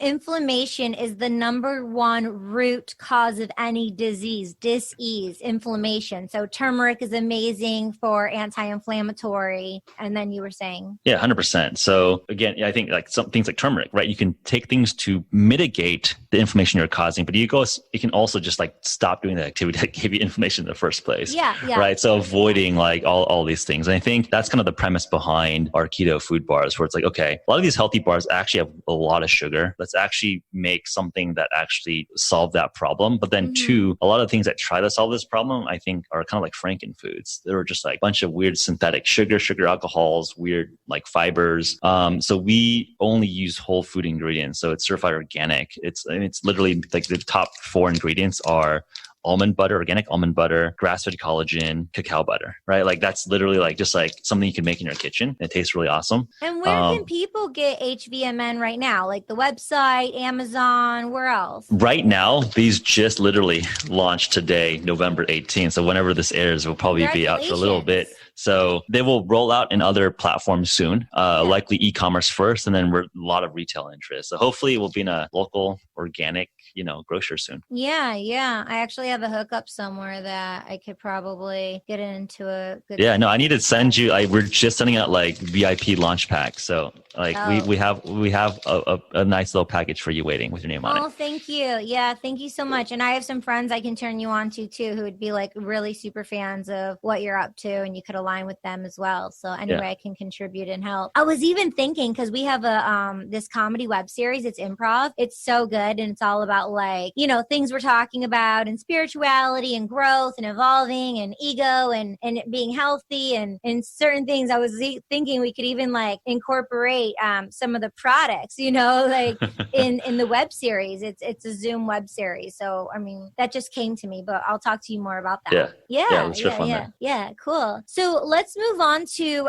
inflammation is the number one root cause of any disease, dis-ease, inflammation. So turmeric is amazing for anti-inflammatory. And then you were saying? Yeah, 100%. So again, I think like some things like turmeric, right? You can take things to mitigate the inflammation you're causing, but you can also just like stop doing the activity that gave you inflammation in the first place. Yeah. Right. So avoiding like all these things. And I think that's kind of the premise behind our keto food bars, where it's like, okay, a lot of these healthy bars actually have a lot of sugar. Let's actually make something that actually solve that problem. But then two, a lot of things that try to solve this problem, I think are kind of like Frankenfoods. They're just like a bunch of weird synthetic sugar alcohols, weird like fibers. So we only use whole food ingredients. So it's certified organic. It's literally like the top 4 ingredients are almond butter, organic almond butter, grass-fed collagen, cacao butter, right? Like that's literally like just like something you can make in your kitchen. It tastes really awesome. And where can people get H.V.M.N right now? Like the website, Amazon, where else? Right now, these just literally launched today, November 18th. So whenever this airs, will probably be out for a little bit. So they will roll out in other platforms soon, likely e-commerce first, and then a lot of retail interest. So hopefully it will be in a local organic, grocer soon. Yeah. I actually have a hookup somewhere that I could probably get into a good. Yeah, no, I need to send you. We're just sending out like VIP launch packs. So like we have a nice little package for you waiting with your name on it. Oh, thank you. Yeah, thank you so much. And I have some friends I can turn you on to too, who would be like really super fans of what you're up to, and you could align with them as well. So anyway, I can contribute and help. I was even thinking, because we have this comedy web series. It's improv. It's so good, and it's all about like things we're talking about, and spirituality and growth and evolving and ego and being healthy and certain things. I was thinking we could even like incorporate some of the products, like in the web series. It's a Zoom web series. So I mean, that just came to me, but I'll talk to you more about that. Yeah, cool. So let's move on to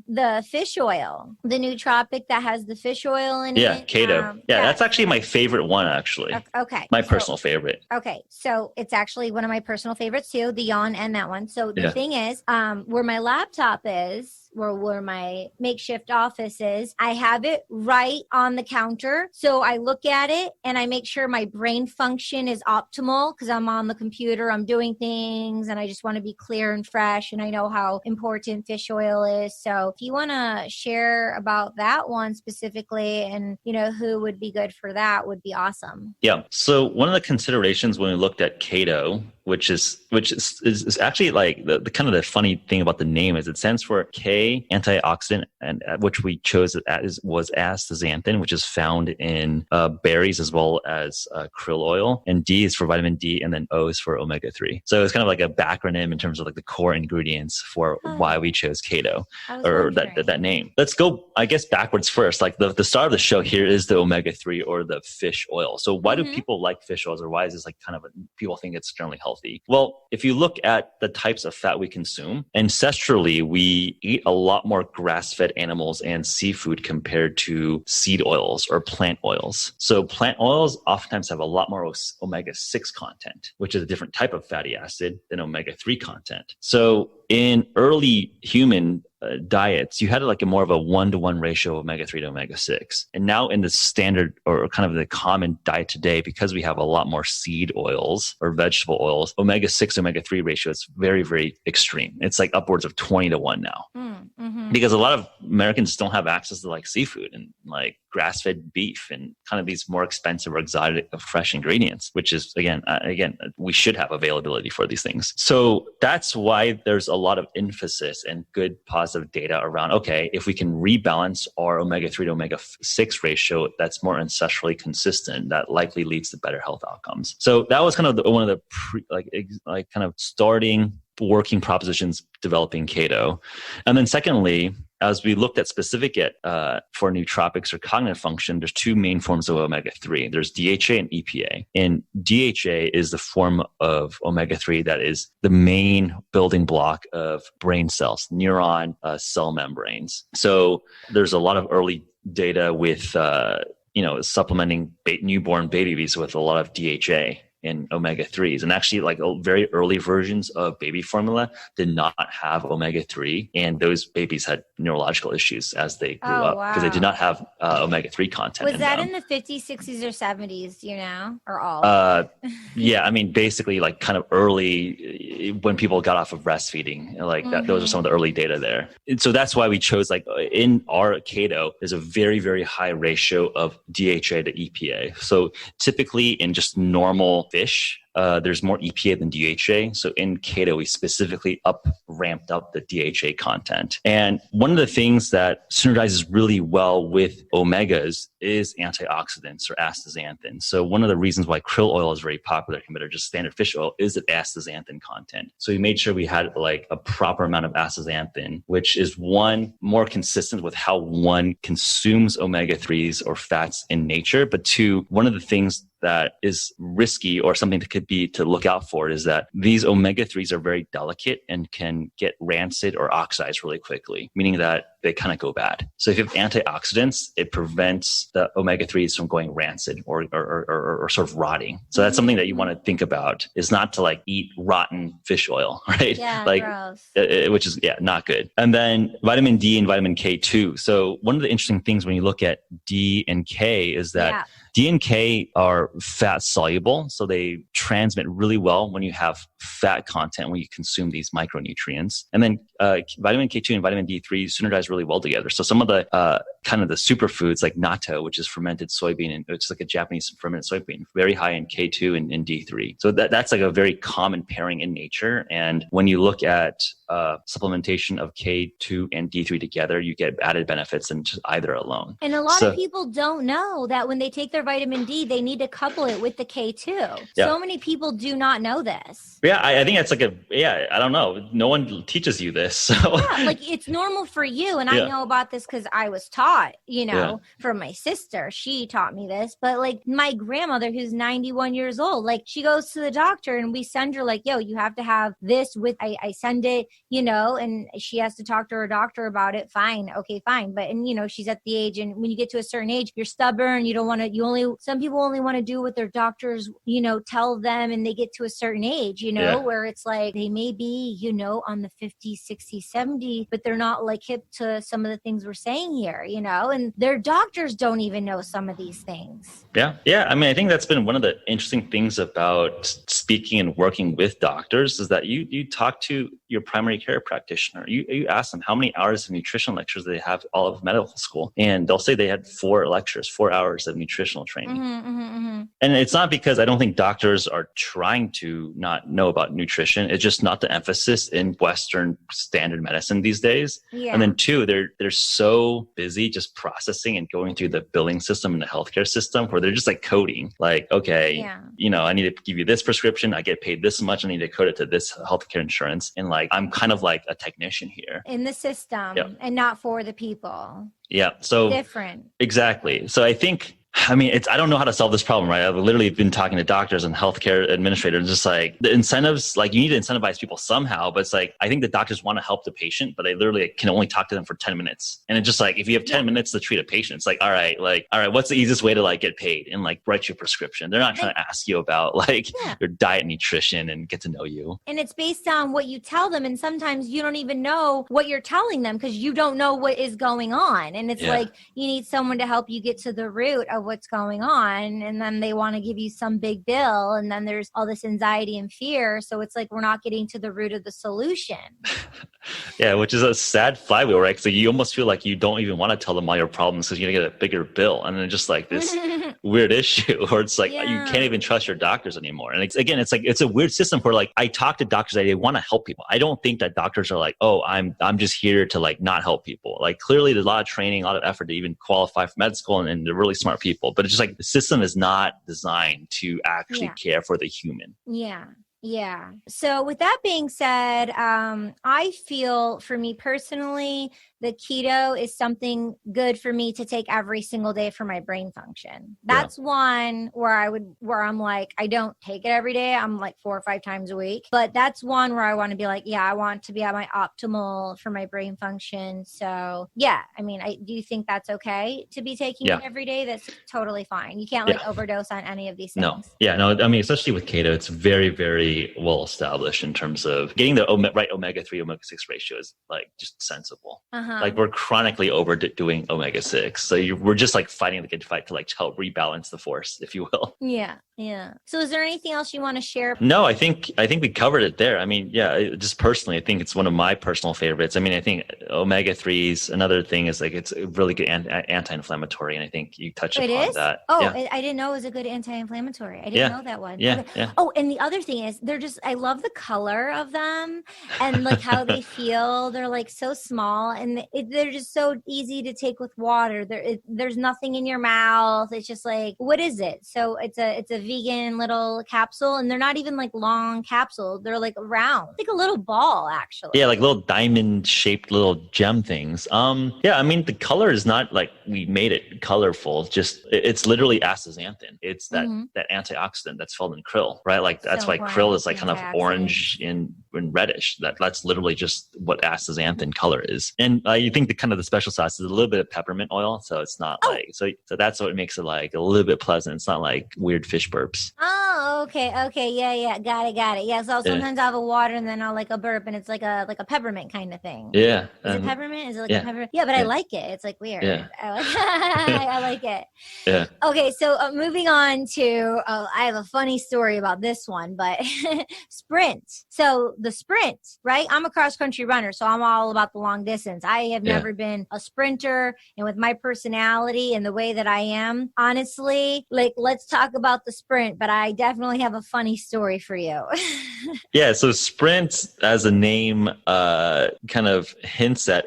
the fish oil, the nootropic that has the fish oil in it. Yeah, keto. That's actually my favorite one, actually. Okay. My personal favorite. Okay. So it's actually one of my personal favorites too, the yawn and that one. So the thing is, where my laptop is, where my makeshift office is, I have it right on the counter. So I look at it and I make sure my brain function is optimal, because I'm on the computer, I'm doing things, and I just want to be clear and fresh. And I know how important fish oil is. So if you want to share about that one specifically, and who would be good for that, would be awesome. Yeah. So one of the considerations when we looked at keto, which is actually like the kind of the funny thing about the name, is it stands for K, antioxidant, and which we chose was astaxanthin, which is found in berries as well as krill oil, and D is for vitamin D, and then O is for omega-3. So it's kind of like a backronym in terms of like the core ingredients for why we chose keto, or that name. Let's go, I guess, backwards first. Like the start of the show here is the omega-3 or the fish oil. So why do people like fish oils, or why is this like kind of people think it's generally healthy? Well, if you look at the types of fat we consume, ancestrally, we eat a lot more grass-fed animals and seafood compared to seed oils or plant oils. So plant oils oftentimes have a lot more omega-6 content, which is a different type of fatty acid than omega-3 content. So in early human diets, you had like a more of a 1-to-1 ratio of omega-3 to omega-6. And now in the standard, or kind of the common diet today, because we have a lot more seed oils or vegetable oils, omega-6 omega-3 ratio is very, very extreme. It's like upwards of 20-to-1 now. Because a lot of Americans don't have access to like seafood and like grass-fed beef and kind of these more expensive or exotic fresh ingredients, which is again, we should have availability for these things. So that's why there's a lot of emphasis and good positive data around, okay, if we can rebalance our omega-3 to omega-6 ratio, that's more ancestrally consistent, that likely leads to better health outcomes. So that was kind of one of the kind of starting working propositions developing keto. And then secondly, as we looked at for nootropics or cognitive function, there's two main forms of omega-3. There's DHA and EPA. And DHA is the form of omega-3 that is the main building block of brain cells, neuron cell membranes. So there's a lot of early data with supplementing newborn babies with a lot of DHA and omega-3s. And actually, like very early versions of baby formula did not have omega-3. And those babies had neurological issues as they grew up because they did not have omega-3 content. Was that in the 50s, 60s, or 70s, or all? Yeah, I mean, basically like kind of early when people got off of breastfeeding, like that, those are some of the early data there. And so that's why we chose, like in our keto, there's a very, very high ratio of DHA to EPA. So typically in just normal fish, there's more EPA than DHA. So in keto, we specifically ramped up the DHA content. And one of the things that synergizes really well with omegas is antioxidants or astaxanthin. So one of the reasons why krill oil is very popular compared to just standard fish oil is the astaxanthin content. So we made sure we had like a proper amount of astaxanthin, which is one, more consistent with how one consumes omega-3s or fats in nature. But two, one of the things that is risky or something that could be to look out for is that these omega-3s are very delicate and can get rancid or oxidized really quickly, meaning that they kind of go bad. So if you have antioxidants, it prevents the omega-3s from going rancid or sort of rotting. So that's something that you want to think about, is not to like eat rotten fish oil, right? Yeah, like, gross. Which is, not good. And then vitamin D and vitamin K too. So one of the interesting things when you look at D and K is that D and K are fat soluble, so they transmit really well when you have fat content, when you consume these micronutrients. And then vitamin K2 and vitamin D3 synergize really well together. So some of the kind of the superfoods like natto, which is fermented soybean, and it's like a Japanese fermented soybean, very high in K2 and D3. So that's like a very common pairing in nature. And when you look at supplementation of K2 and D3 together, you get added benefits than just either alone. And a lot of people don't know that when they take their vitamin D, they need to couple it with the K2. So many people do not know this. Yeah, I think it's like I don't know. No one teaches you this. So. Yeah, like it's normal for you. And I know about this because I was taught, from my sister. She taught me this. But like my grandmother, who's 91 years old, like she goes to the doctor and we send her like, yo, you have to have this with, I send it, and she has to talk to her doctor about it. Fine. Okay, fine. But, she's at the age, and when you get to a certain age, you're stubborn. You don't want to, some people only want to do what their doctors, tell them, and they get to a certain age, where it's like they may be, on the 50, 60, 70, but they're not like hip to some of the things we're saying here, and their doctors don't even know some of these things. Yeah. Yeah. I mean, I think that's been one of the interesting things about speaking and working with doctors is that you talk to your primary care practitioner. You ask them how many hours of nutritional lectures they have all of medical school. And they'll say they had 4 hours of nutritional training. And it's not because I don't think doctors are trying to not know about nutrition. It's just not the emphasis in Western standard medicine these days. Yeah. And then 2, they're so busy just processing and going through the billing system and the healthcare system where they're just like coding, like, okay, I need to give you this prescription. I get paid this much. I need to code it to this healthcare insurance. And like, I'm kind of like a technician here in the system and not for the people. Yeah. So different. Exactly. So I think, I don't know how to solve this problem, right? I've literally been talking to doctors and healthcare administrators, just like the incentives, like you need to incentivize people somehow, but it's like, I think the doctors want to help the patient, but they literally can only talk to them for 10 minutes. And it's just like, if you have 10 minutes to treat a patient, it's like, all right, what's the easiest way to like get paid and like write you a prescription? They're not trying to ask you about like your diet, nutrition, and get to know you. And it's based on what you tell them. And sometimes you don't even know what you're telling them because you don't know what is going on. And it's like, you need someone to help you get to the root of what's going on, and then they want to give you some big bill, and then there's all this anxiety and fear. So it's like we're not getting to the root of the solution. Yeah, which is a sad flywheel, right? So you almost feel like you don't even want to tell them all your problems because you're gonna get a bigger bill, and then just like this weird issue, or it's like you can't even trust your doctors anymore. And it's a weird system where like I talk to doctors that they want to help people. I don't think that doctors are like, oh, I'm just here to like not help people. Like clearly there's a lot of training, a lot of effort to even qualify for med school, and they're really smart people. But it's just like the system is not designed to actually care for the human. Yeah. Yeah. So with that being said, I feel for me personally the keto is something good for me to take every single day for my brain function. That's one where I'm like, I don't take it every day. I'm like 4 or 5 times a week, but that's one where I want to be like, yeah, I want to be at my optimal for my brain function. So yeah, I mean, do you think that's okay to be taking it every day? That's totally fine. You can't like overdose on any of these things. No. Yeah, no, I mean, especially with keto, it's very, very well established in terms of getting the right omega-3, omega-6 ratio is like just sensible. Like we're chronically overdoing omega-6. So we're just like fighting the good fight to like help rebalance the force, if you will. Yeah. Yeah. So is there anything else you want to share? No, I think we covered it there. I mean, yeah, just personally, I think it's one of my personal favorites. I mean, I think omega-3s, another thing is like, it's a really good anti-inflammatory. And I think you touched upon that. Oh, yeah. I didn't know it was a good anti-inflammatory. I didn't know that one. Yeah. Okay. Yeah. Oh, and the other thing is I love the color of them and like how they feel. They're like so small and they're just so easy to take with water. There's nothing in your mouth. It's just like, what is it? So it's a vegan little capsule and they're not even like long capsule. They're like round, like a little ball actually. Yeah, like little diamond shaped little gem things. Yeah, I mean, the color is not like we made it colorful. Just it's literally astaxanthin. It's that antioxidant that's found in krill, right? Like that's why krill is like kind of orange and reddish. That's literally just what astaxanthin color is. And you think the special sauce is a little bit of peppermint oil, so it's not like so that's what makes it like a little bit pleasant. It's not like weird fish burps. Oh, okay, yeah, got it. Yeah, so sometimes I'll have a water and then I'll like a burp and it's like a peppermint kind of thing. Yeah, is it peppermint? Is it like a peppermint? Yeah, but I like it. It's like weird. Yeah. I like it. Yeah. Okay, so moving on to I have a funny story about this one, but sprint. So the sprint, right? I'm a cross country runner, so I'm all about the long distance. I have never been a sprinter, and with my personality and the way that I am, honestly, like let's talk about the sprint, but I definitely have a funny story for you. Yeah, so sprint as a name kind of hints at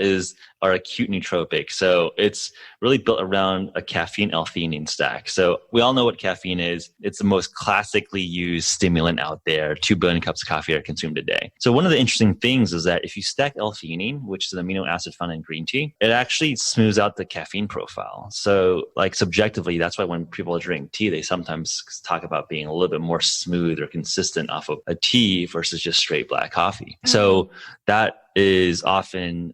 are acute nootropic. So it's really built around a caffeine L-theanine stack. So we all know what caffeine is. It's the most classically used stimulant out there. 2 billion cups of coffee are consumed a day. So one of the interesting things is that if you stack L-theanine, which is an amino acid found in green tea, it actually smooths out the caffeine profile. So like subjectively, that's why when people drink tea, they sometimes talk about being a little bit more smooth or consistent off of a tea versus just straight black coffee. So that is often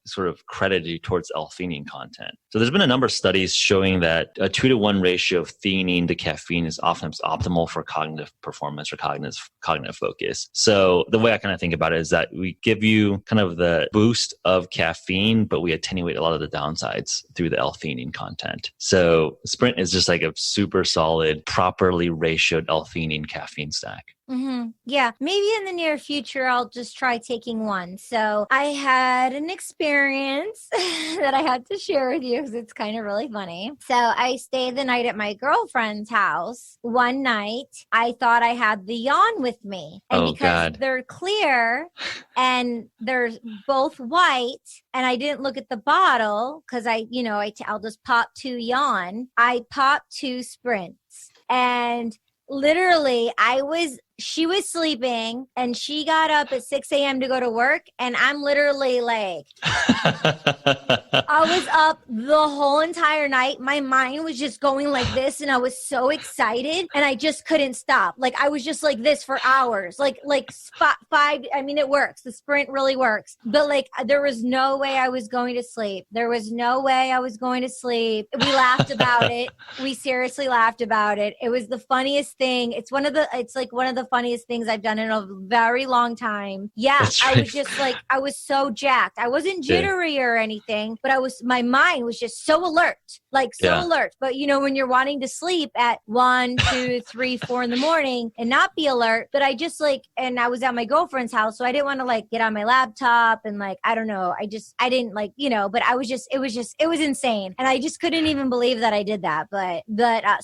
sort of credited towards L-theanine content. So there's been a number of studies showing that a 2-to-1 ratio of theanine to caffeine is often optimal for cognitive performance or cognitive focus. So the way I kind of think about it is that we give you kind of the boost of caffeine, but we attenuate a lot of the downsides through the L-theanine content. So Sprint is just like a super solid, properly ratioed L-theanine caffeine stack. Mm-hmm. Yeah, maybe in the near future, I'll just try taking one. So I had an experience that I had to share with you because it's kind of really funny. So I stayed the night at my girlfriend's house. One night, I thought I had the yawn with me. And because they're clear and they're both white, and I didn't look at the bottle because I'll just pop 2 yawn. I popped 2 sprints. And literally, she was sleeping and she got up at 6 a.m. to go to work. And I'm literally like, I was up the whole entire night. My mind was just going like this. And I was so excited and I just couldn't stop. Like I was just like this for hours, like 5. I mean, it works. The sprint really works. But like, there was no way I was going to sleep. We laughed about it. We seriously laughed about it. It was the funniest thing. It's one of the funniest things I've done in a very long time. Yeah, I was just like, I was so jacked. I wasn't jittery or anything, but my mind was just so alert, alert. But when you're wanting to sleep at 1, 2, 3, 4 in the morning and not be alert, but I just and I was at my girlfriend's house, so I didn't want to get on my laptop and I don't know. I didn't but it was insane. And I just couldn't even believe that I did that. But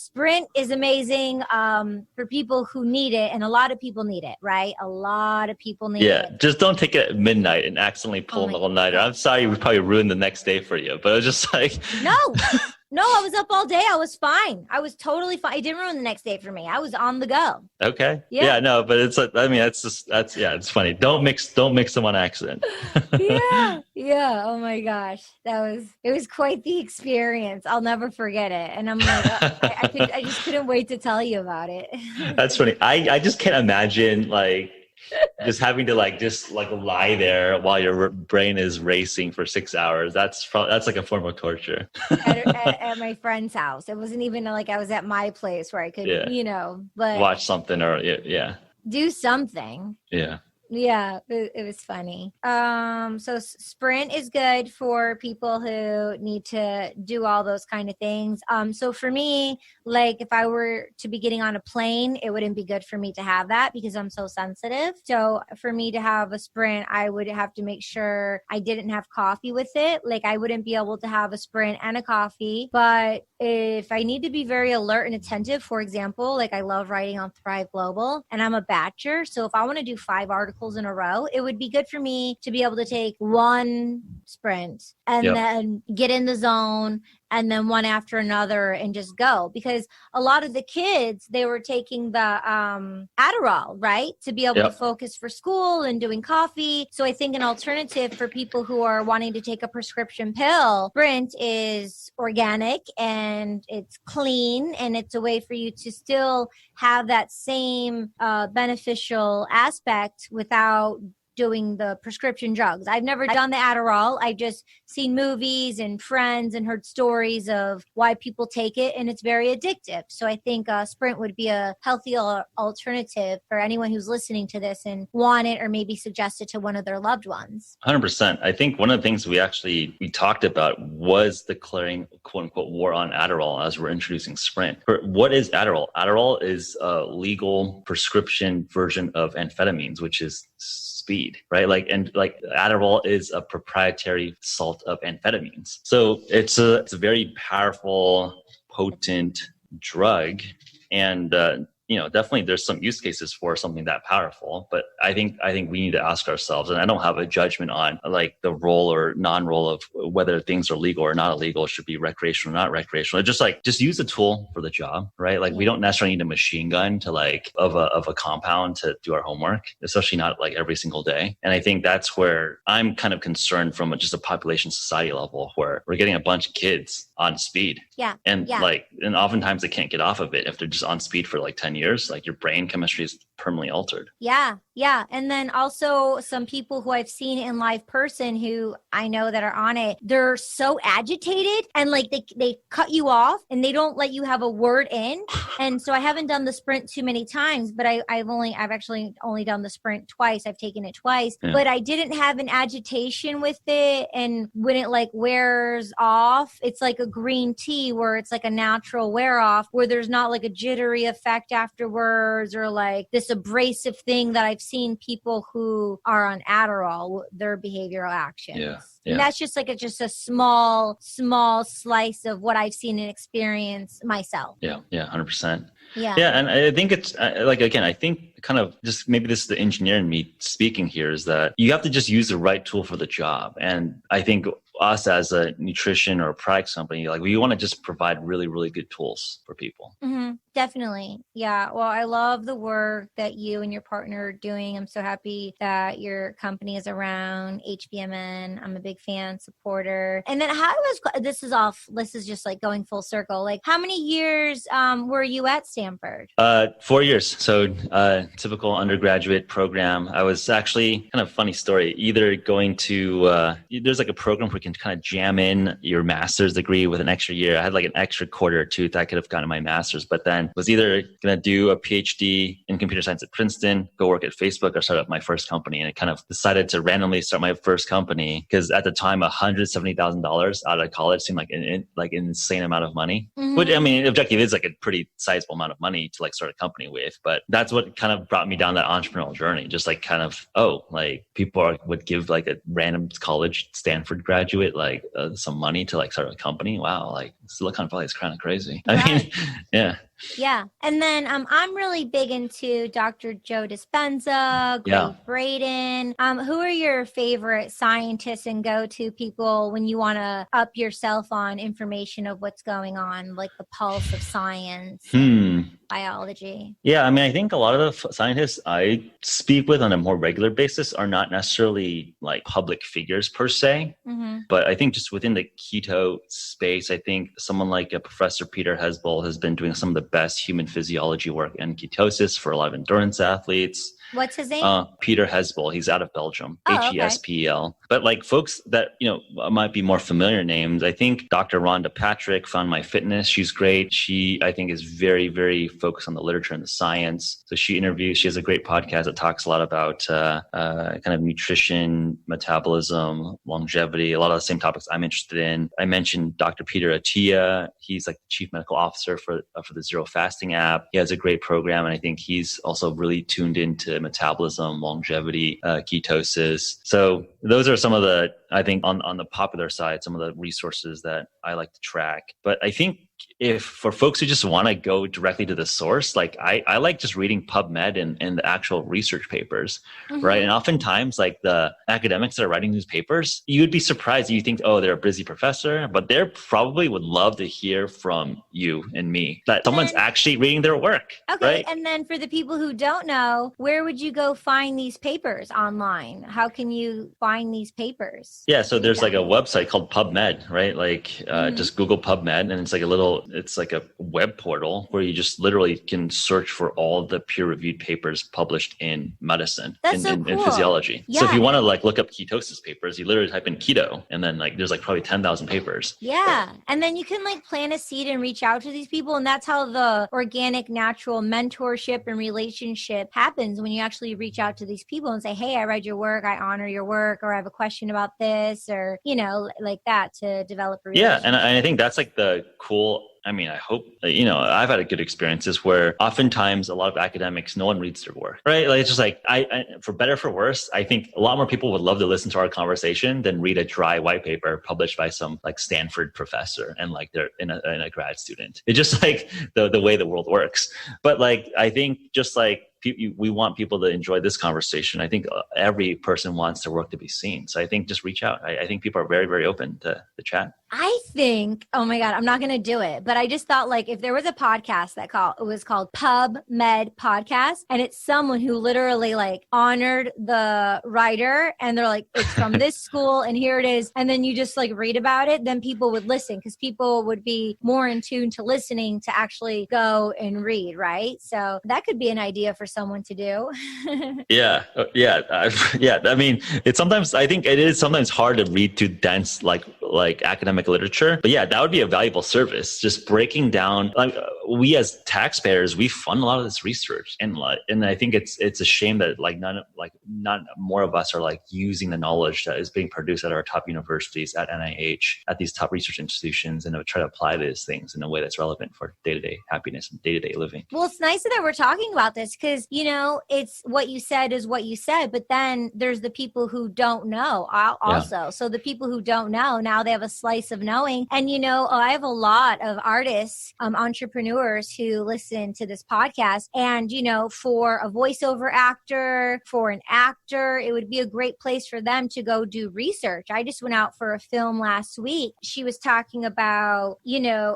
Sprint is amazing for people who need it. And a lot of people need it, right? A lot of people need it. Yeah, just don't take it at midnight and accidentally pull an all-nighter. I'm sorry we probably ruined the next day for you, but it was just like... No, No, I was up all day. I was fine. I was totally fine. It didn't ruin the next day for me. I was on the go. Okay. Yeah, no, but it's, I mean, it's funny. Don't mix them on accident. Yeah. Oh my gosh. It was quite the experience. I'll never forget it. And I'm like, I just couldn't wait to tell you about it. That's funny. I just can't imagine like just having to just lie there while your brain is racing for 6 hours. That's like a form of torture. at my friend's house. It wasn't even like I was at my place where I could, but watch something or do something. Yeah, it was funny. So sprint is good for people who need to do all those kind of things. So for me, like if I were to be getting on a plane, it wouldn't be good for me to have that because I'm so sensitive. So for me to have a sprint, I would have to make sure I didn't have coffee with it. Like I wouldn't be able to have a sprint and a coffee. But if I need to be very alert and attentive, for example, like I love writing on Thrive Global and I'm a batcher. So if I want to do 5 articles in a row, it would be good for me to be able to take one sprint and then get in the zone and then one after another and just go. Because a lot of the kids, they were taking the Adderall, right? To be able to focus for school and doing coffee. So I think an alternative for people who are wanting to take a prescription pill, Brandt is organic and it's clean and it's a way for you to still have that same beneficial aspect without doing the prescription drugs. I've never done the Adderall. I've just seen movies and friends and heard stories of why people take it, and it's very addictive. So I think Sprint would be a healthy alternative for anyone who's listening to this and want it or maybe suggest it to one of their loved ones. 100%. I think one of the things we talked about was declaring quote unquote war on Adderall as we're introducing Sprint. What is Adderall? Adderall is a legal prescription version of amphetamines, which is speed, right? Like Adderall is a proprietary salt of amphetamines. So it's a very powerful, potent drug. And, definitely there's some use cases for something that powerful, but I think we need to ask ourselves, and I don't have a judgment on like the role or non-role of whether things are legal or not illegal, should be recreational or not recreational. It's just use a tool for the job, right? Like we don't necessarily need a machine gun to of a compound to do our homework, especially not like every single day. And I think that's where I'm kind of concerned from just a population society level, where we're getting a bunch of kids on speed. And oftentimes they can't get off of it if they're just on speed for like 10 years. Like your brain chemistry is permanently altered. Yeah. And then also some people who I've seen in live person who I know that are on it, they're so agitated and like they cut you off and they don't let you have a word in. And so I haven't done the Sprint too many times, but I've actually only done the Sprint twice. I've taken it twice, but I didn't have an agitation with it. And when it like wears off, it's like a green tea where it's like a natural wear off, where there's not like a jittery effect afterwards or like this abrasive thing that I've seen people who are on Adderall, their behavioral actions. Yeah. And that's just like a small slice of what I've seen and experienced myself. Yeah, 100%. Yeah. And I think it's I think kind of just maybe this is the engineer in me speaking here, is that you have to just use the right tool for the job. And I think us as a nutrition or a product company, like we want to just provide really, really good tools for people. Mm-hmm. Definitely. Yeah. Well, I love the work that you and your partner are doing. I'm so happy that your company is around. H.V.M.N. I'm a big fan, supporter. And then this is just like going full circle. Like how many years were you at Stanford? 4 years. So typical undergraduate program. I was actually kind of funny story, either going to, there's like a program where you can kind of jam in your master's degree with an extra year. I had like an extra quarter or two that I could have gotten my master's, but then was either going to do a PhD in computer science at Princeton, go work at Facebook, or start up my first company. And I kind of decided to randomly start my first company because at the time, $170,000 out of college seemed like an insane amount of money. Mm-hmm. Which, I mean, objective is like a pretty sizable amount of money to like start a company with. But that's what kind of brought me down that entrepreneurial journey. Just like kind of, people would give like a random college Stanford graduate like some money to like start a company. Wow, like Silicon Valley is kind of crazy. I mean, yeah. Yeah. And then I'm really big into Dr. Joe Dispenza, Yeah. Gray Braden. Who are your favorite scientists and go-to people when you want to up yourself on information of what's going on, like the pulse of science and biology? Yeah, I mean, I think a lot of the scientists I speak with on a more regular basis are not necessarily like public figures per se. But I think just within the keto space, I think someone like Professor Peter Hesbel has been doing some of the best human physiology work in ketosis for a lot of endurance athletes. What's his name? Peter Hesbel. He's out of Belgium. Oh, Hespel. But like folks that, might be more familiar names, I think Dr. Rhonda Patrick, Found My Fitness. She's great. She, I think, is very, very focused on the literature and the science. So she has a great podcast that talks a lot about kind of nutrition, metabolism, longevity, a lot of the same topics I'm interested in. I mentioned Dr. Peter Attia. He's like the chief medical officer for the Zero Fasting app. He has a great program. And I think he's also really tuned into metabolism, longevity, ketosis. So those are some of the, I think on the popular side, some of the resources that I like to track. But I think if for folks who just want to go directly to the source, like I like just reading PubMed and the actual research papers, right? And oftentimes like the academics that are writing these papers, you'd be surprised. You think, oh, they're a busy professor, but they probably would love to hear from you and me that someone's actually reading their work. Okay. Right? And then for the people who don't know, where would you go find these papers online? How can you find these papers? Yeah. So there's like a website called PubMed, right? Like just Google PubMed, and it's like a web portal where you just literally can search for all the peer-reviewed papers published in medicine, in physiology. Yeah. So if you want to like look up ketosis papers, you literally type in keto, and then like there's like probably 10,000 papers. Yeah. And then you can like plant a seed and reach out to these people. And that's how the organic, natural mentorship and relationship happens, when you actually reach out to these people and say, hey, I read your work, I honor your work, or I have a question about this, or, like that, to develop a relationship. Yeah. And I think that's like the cool, I mean, I hope, I've had good experiences where oftentimes a lot of academics, no one reads their work, right? Like, it's just like, I for better, for worse, I think a lot more people would love to listen to our conversation than read a dry white paper published by some like Stanford professor and like they're in a grad student. It's just like the way the world works. But like, I think just like, we want people to enjoy this conversation. I think every person wants their work to be seen. So I think just reach out. I think people are very, very open to the chat. I think, oh my God, I'm not going to do it. But I just thought like if there was a podcast it was called PubMed Podcast, and it's someone who literally like honored the writer and they're like, it's from this school and here it is. And then you just like read about it, then people would listen because people would be more in tune to listening to actually go and read, right? So that could be an idea for someone to do. Yeah. I mean, I think it is sometimes hard to read too dense, like academic literature. But yeah, that would be a valuable service. Just breaking down, like we as taxpayers, we fund a lot of this research, and I think it's a shame that not more of us are like using the knowledge that is being produced at our top universities, at NIH, at these top research institutions, and try to apply these things in a way that's relevant for day-to-day happiness and day-to-day living. Well, it's nice that we're talking about this because, it's what you said is what you said, but then there's the people who don't know also. Yeah. So the people who don't know, now they have a slice of knowing. And, I have a lot of artists, entrepreneurs who listen to this podcast. And, for a voiceover actor, for an actor, it would be a great place for them to go do research. I just went out for a film last week. She was talking about,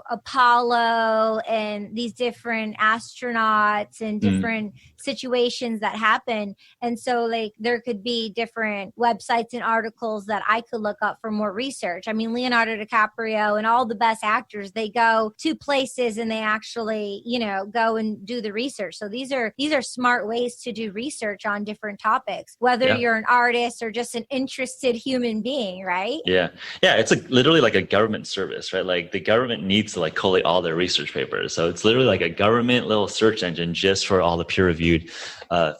Apollo and these different astronauts and different situations that happen. And so like there could be different websites and articles that I could look up for more research. I mean, Leonardo DiCaprio and all the best actors, they go to places and they actually, go and do the research. So these are smart ways to do research on different topics, whether you're an artist or just an interested human being, right? Yeah. Yeah. It's literally like a government service, right? Like the government needs to like collate all their research papers. So it's literally like a government little search engine just for all the peer-reviewed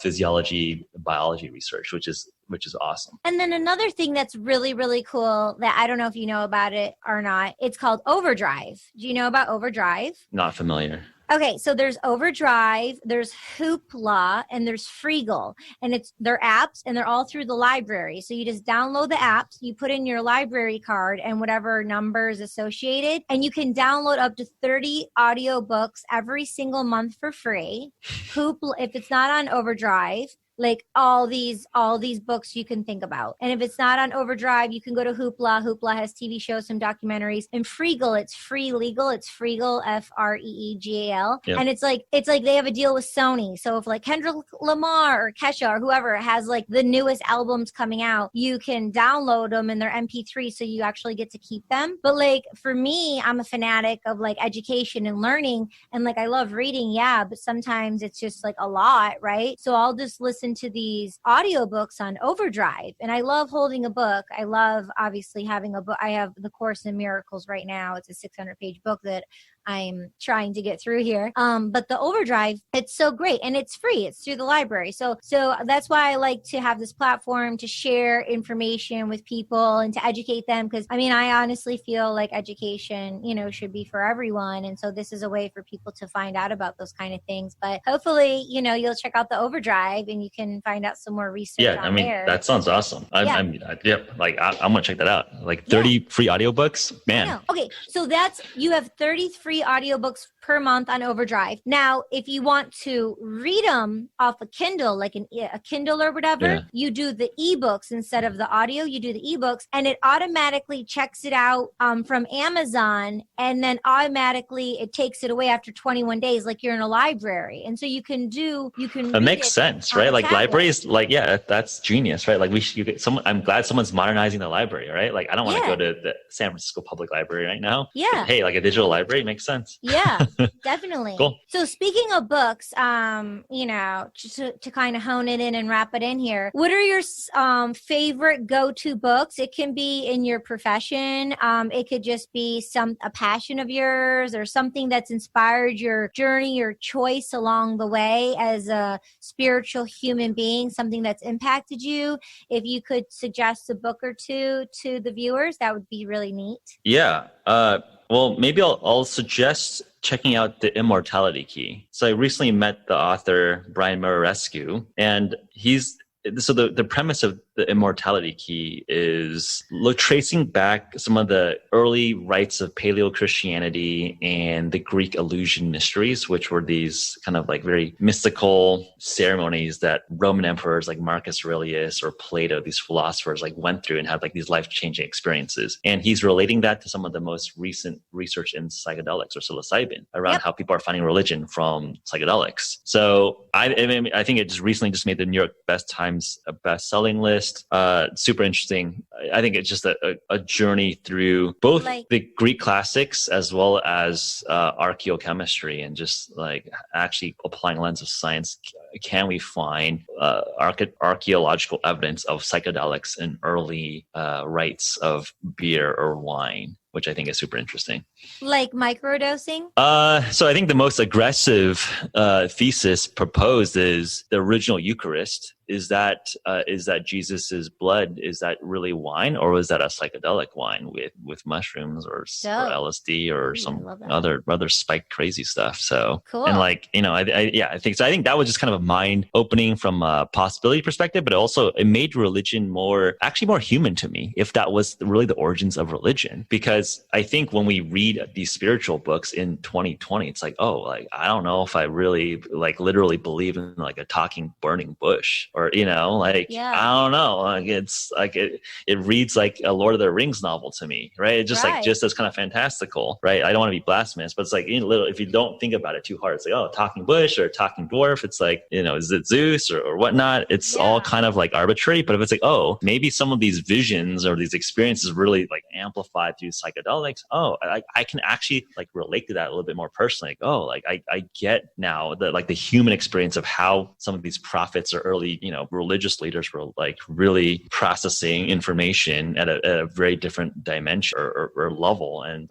physiology, biology research, which is awesome. And then another thing that's really, really cool that I don't know if you know about it or not, it's called Overdrive. Do you know about Overdrive? Not familiar. Okay, so there's Overdrive, there's Hoopla, and there's Freegal. And they're apps, and they're all through the library. So you just download the apps, you put in your library card and whatever number is associated, and you can download up to 30 audiobooks every single month for free. Hoopla, if it's not on Overdrive, like all these books you can think about. And if it's not on Overdrive, you can go to Hoopla. Hoopla has TV shows, some documentaries. And Freegal, it's free legal. It's Freegal, Freegal. Yep. And it's like they have a deal with Sony. So if like Kendrick Lamar or Kesha or whoever has like the newest albums coming out, you can download them in their MP3 so you actually get to keep them. But like for me, I'm a fanatic of like education and learning. And like I love reading, yeah, but sometimes it's just like a lot, right? So I'll just listen to these audiobooks on Overdrive, and I love holding a book. I love obviously having a book. I have the Course in Miracles right now. It's a 600-page book that I'm trying to get through here. But the Overdrive, it's so great, and it's free. It's through the library. So that's why I like to have this platform to share information with people and to educate them. Because I mean, I honestly feel like education, should be for everyone. And so this is a way for people to find out about those kind of things. But hopefully, you'll check out the Overdrive and you can find out some more research. Yeah, I mean, there. that sounds awesome. I'm gonna check that out. Like 30 free audiobooks, man. Okay, so you have 30 free audiobooks per month on Overdrive. Now, if you want to read them off a Kindle, like a Kindle or whatever, you do the ebooks instead of the audio. You do the ebooks, and it automatically checks it out from Amazon, and then automatically it takes it away after 21 days, like you're in a library. And so you can. That makes sense, right? Like libraries, that's genius, right? Like I'm glad someone's modernizing the library, right? Like I don't want to go to the San Francisco Public Library right now. Yeah. Hey, like a digital library makes sense. Yeah, definitely. Cool. So speaking of books, just to kind of hone it in and wrap it in here, what are your favorite go-to books? It can be in your profession. It could just be a passion of yours or something that's inspired your journey, your choice along the way as a spiritual human being, something that's impacted you. If you could suggest a book or two to the viewers, that would be really neat. Yeah. Well, maybe I'll suggest checking out The Immortality Key. So I recently met the author, Brian Murarescu, and the premise of The Immortality Key is tracing back some of the early rites of Paleo-Christianity and the Greek illusion mysteries, which were these kind of like very mystical ceremonies that Roman emperors like Marcus Aurelius or Plato, these philosophers, like went through and had like these life-changing experiences. And he's relating that to some of the most recent research in psychedelics or psilocybin around how people are finding religion from psychedelics. So I think it just recently made the New York Times best-selling list. Super interesting. I think it's just a journey through both the Greek classics as well as archaeochemistry, and just like actually applying a lens of science. Can we find archaeological evidence of psychedelics in early rites of beer or wine, which I think is super interesting. Like microdosing? So I think the most aggressive thesis proposed is the original Eucharist. Is that Jesus's blood? Is that really wine, or was that a psychedelic wine with mushrooms or LSD or some other spiked crazy stuff? So cool. And I think so. I think that was just kind of a mind opening from a possibility perspective, but also it made religion more human to me. If that was really the origins of religion, because I think when we read these spiritual books in 2020, it's like, I don't know if I really literally believe in like a talking burning bush. Or, I don't know. Like it's like it reads like a Lord of the Rings novel to me, right? It's just just as kind of fantastical, right? I don't want to be blasphemous, but it's like, if you don't think about it too hard, it's like, talking bush or talking dwarf. It's like, is it Zeus or whatnot? It's all kind of like arbitrary. But if it's like, maybe some of these visions or these experiences really like amplified through psychedelics. I can actually like relate to that a little bit more personally. I get now the human experience of how some of these prophets or early religious leaders were like really processing information at a very different dimension or level. And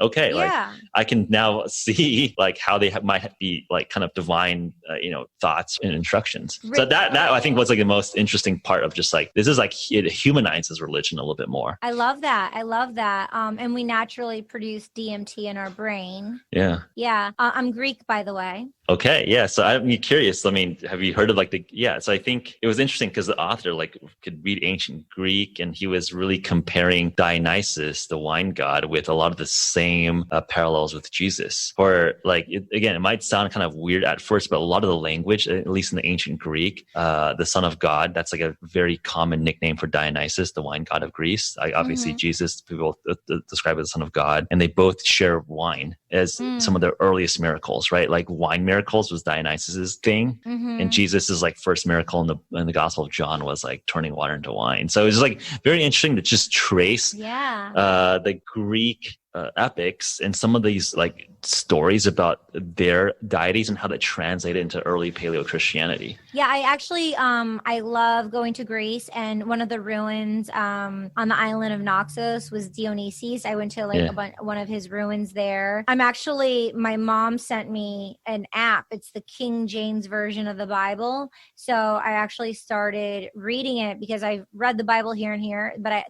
I can now see like how they might be like kind of divine, thoughts and instructions. So that I think was like the most interesting part of just like, this is like, it humanizes religion a little bit more. I love that. And we naturally naturally produce DMT in our brain. Yeah. Yeah. I'm Greek, by the way. Okay. Yeah. So I'm curious. I mean, have you heard of so I think it was interesting because the author could read ancient Greek, and he was really comparing Dionysus, the wine god, with a lot of the same parallels with Jesus. Or again, it might sound kind of weird at first, but a lot of the language, at least in the ancient Greek, the son of God, that's like a very common nickname for Dionysus, the wine god of Greece. Obviously Jesus, people describe as the son of God, and they both share wine as some of the earliest miracles, right? Like wine miracles was Dionysus's thing, and Jesus's first miracle in the Gospel of John was turning water into wine. So it was very interesting to just trace the Greek epics and some of these stories about their deities and how that translated into early Paleo Christianity. Yeah, I actually I love going to Greece, and one of the ruins on the island of Naxos was Dionysus. I went to one of his ruins there. My mom sent me an app. It's the King James version of the Bible. So I actually started reading it because I've read the Bible here and here, but I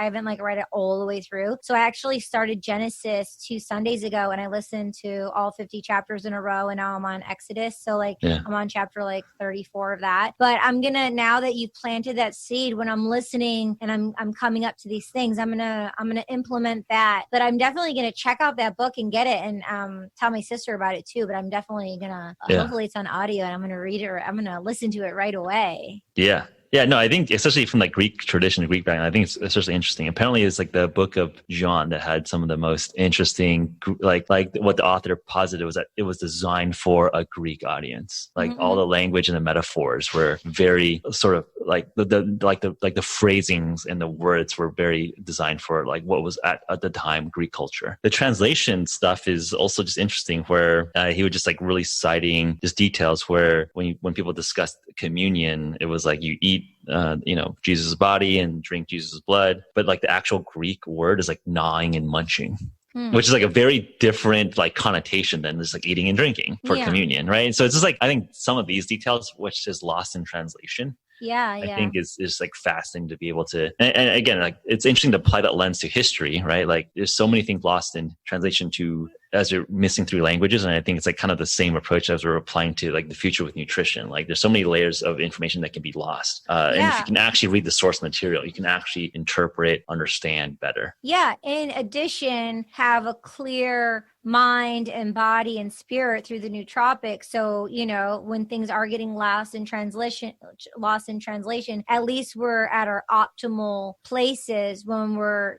haven't read it all the way through. So I actually started Genesis 2 Sundays ago, and I listened to all 50 chapters in a row, and now I'm on Exodus. So I'm on chapter 34 of that. But I'm gonna, now that you've planted that seed, when I'm listening and I'm coming up to these things, I'm gonna implement that. But I'm definitely gonna check out that book and get it, and tell my sister about it too. But I'm definitely gonna hopefully it's on audio, and I'm gonna read it, or I'm gonna listen to it right away. Yeah. Yeah, no, I think especially from Greek tradition, Greek background, I think it's especially interesting. Apparently, it's the book of John that had some of the most interesting, what the author posited was that it was designed for a Greek audience. All the language and the metaphors were very sort of the phrasings and the words were very designed for what was at the time Greek culture. The translation stuff is also just interesting, where he would just really citing just details where when people discussed communion, it was you eat Jesus' body and drink Jesus' blood, but the actual Greek word is gnawing and munching, which is a very different connotation than just eating and drinking for communion, right? So it's just I think some of these details, which is lost in translation, I think is fascinating to be able to, and again, it's interesting to apply that lens to history, right? There's so many things lost in translation as you're missing through languages. And I think it's kind of the same approach as we're applying to the future with nutrition. There's so many layers of information that can be lost. And if you can actually read the source material, you can actually interpret, understand better. Yeah. In addition, have a clear mind and body and spirit through the nootropics. So, when things are getting lost in translation, at least we're at our optimal places when we're,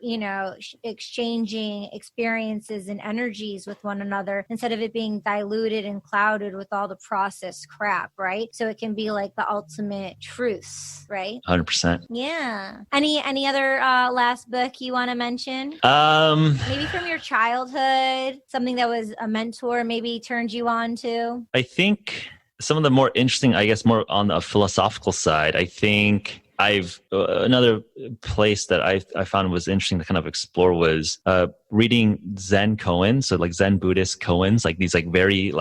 exchanging experiences and energies with one another, instead of it being diluted and clouded with all the processed crap, right? So it can be the ultimate truths, right? 100%. Yeah. Any other last book you want to mention? Maybe from your childhood, something that was a mentor maybe turned you on to? I think some of the more interesting, I guess more on the philosophical side, I think another place that I found was interesting to kind of explore was reading Zen koans, so Zen Buddhist koans, these very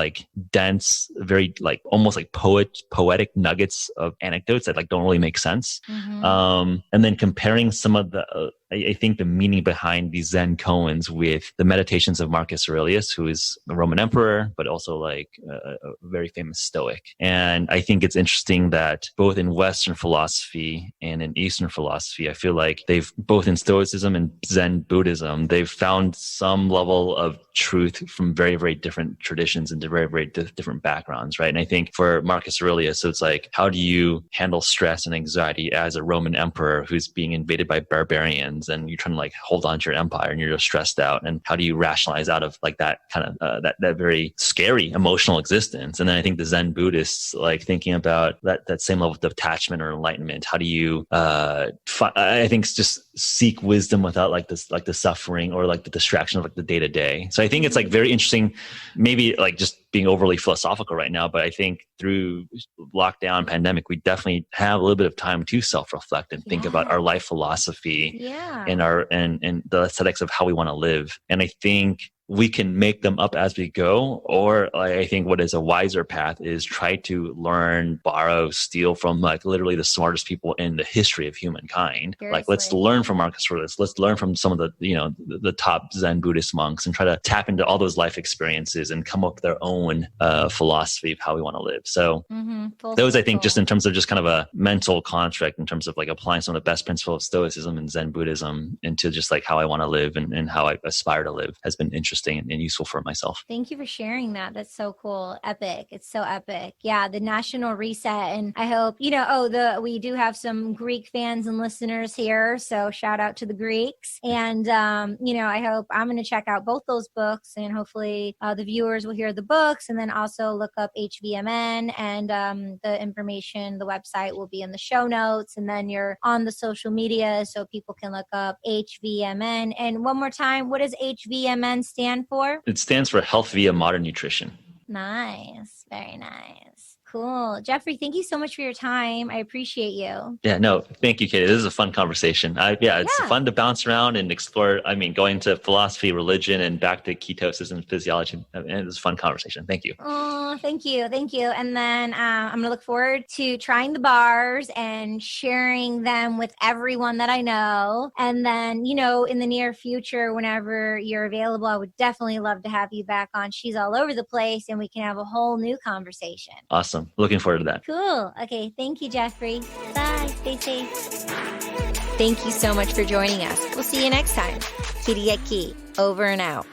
dense, very almost poetic nuggets of anecdotes that don't really make sense. And then comparing some of the I think the meaning behind these Zen koans with the meditations of Marcus Aurelius, who is a Roman emperor, but also a very famous Stoic. And I think it's interesting that both in Western philosophy and in Eastern philosophy, I feel they've, both in Stoicism and Zen Buddhism, they've found some level of truth from very, very different traditions and very, very different backgrounds, right? And I think for Marcus Aurelius, so it's how do you handle stress and anxiety as a Roman emperor who's being invaded by barbarians, and you're trying to hold on to your empire and you're just stressed out, and how do you rationalize out of that kind of that very scary emotional existence? And then I think the Zen Buddhists thinking about that same level of detachment or enlightenment. How do you I think just seek wisdom without the suffering or the distraction of the day to day. So I think it's very interesting, maybe just being overly philosophical right now, but I think through lockdown, pandemic, we definitely have a little bit of time to self-reflect and think about our life philosophy and the aesthetics of how we want to live. And I think we can make them up as we go. Or I think what is a wiser path is try to learn, borrow, steal from like literally the smartest people in the history of humankind. Seriously. Like, let's learn from Marcus Aurelius. Let's learn from some of the, the top Zen Buddhist monks and try to tap into all those life experiences and come up with their own philosophy of how we want to live. So those, I think, just in terms of just kind of a mental construct in terms of like applying some of the best principles of Stoicism and Zen Buddhism into just like how I want to live and how I aspire to live has been interesting and useful for myself. Thank you for sharing that. That's so cool. Epic. It's so epic. Yeah. The national reset. And I hope, we do have some Greek fans and listeners here. So shout out to the Greeks. And, I hope I'm going to check out both those books, and hopefully the viewers will hear the books, and then also look up H.V.M.N, and the information, the website will be in the show notes, and then you're on the social media so people can look up H.V.M.N. And one more time, what does H.V.M.N stand for? It stands for Health via Modern Nutrition. Nice. Very nice. Cool. Geoffrey, thank you so much for your time. I appreciate you. Yeah, no, thank you, Katie. This is a fun conversation. It's fun to bounce around and explore. I mean, going to philosophy, religion, and back to ketosis and physiology. It was a fun conversation. Thank you. Oh, thank you. Thank you. And then I'm going to look forward to trying the bars and sharing them with everyone that I know. And then, in the near future, whenever you're available, I would definitely love to have you back on She's All Over the Place, and we can have a whole new conversation. Awesome. Looking forward to that. Cool. Okay. Thank you, Geoffrey. Bye. Stay safe. Thank you so much for joining us. We'll see you next time. Kiriaki, over and out.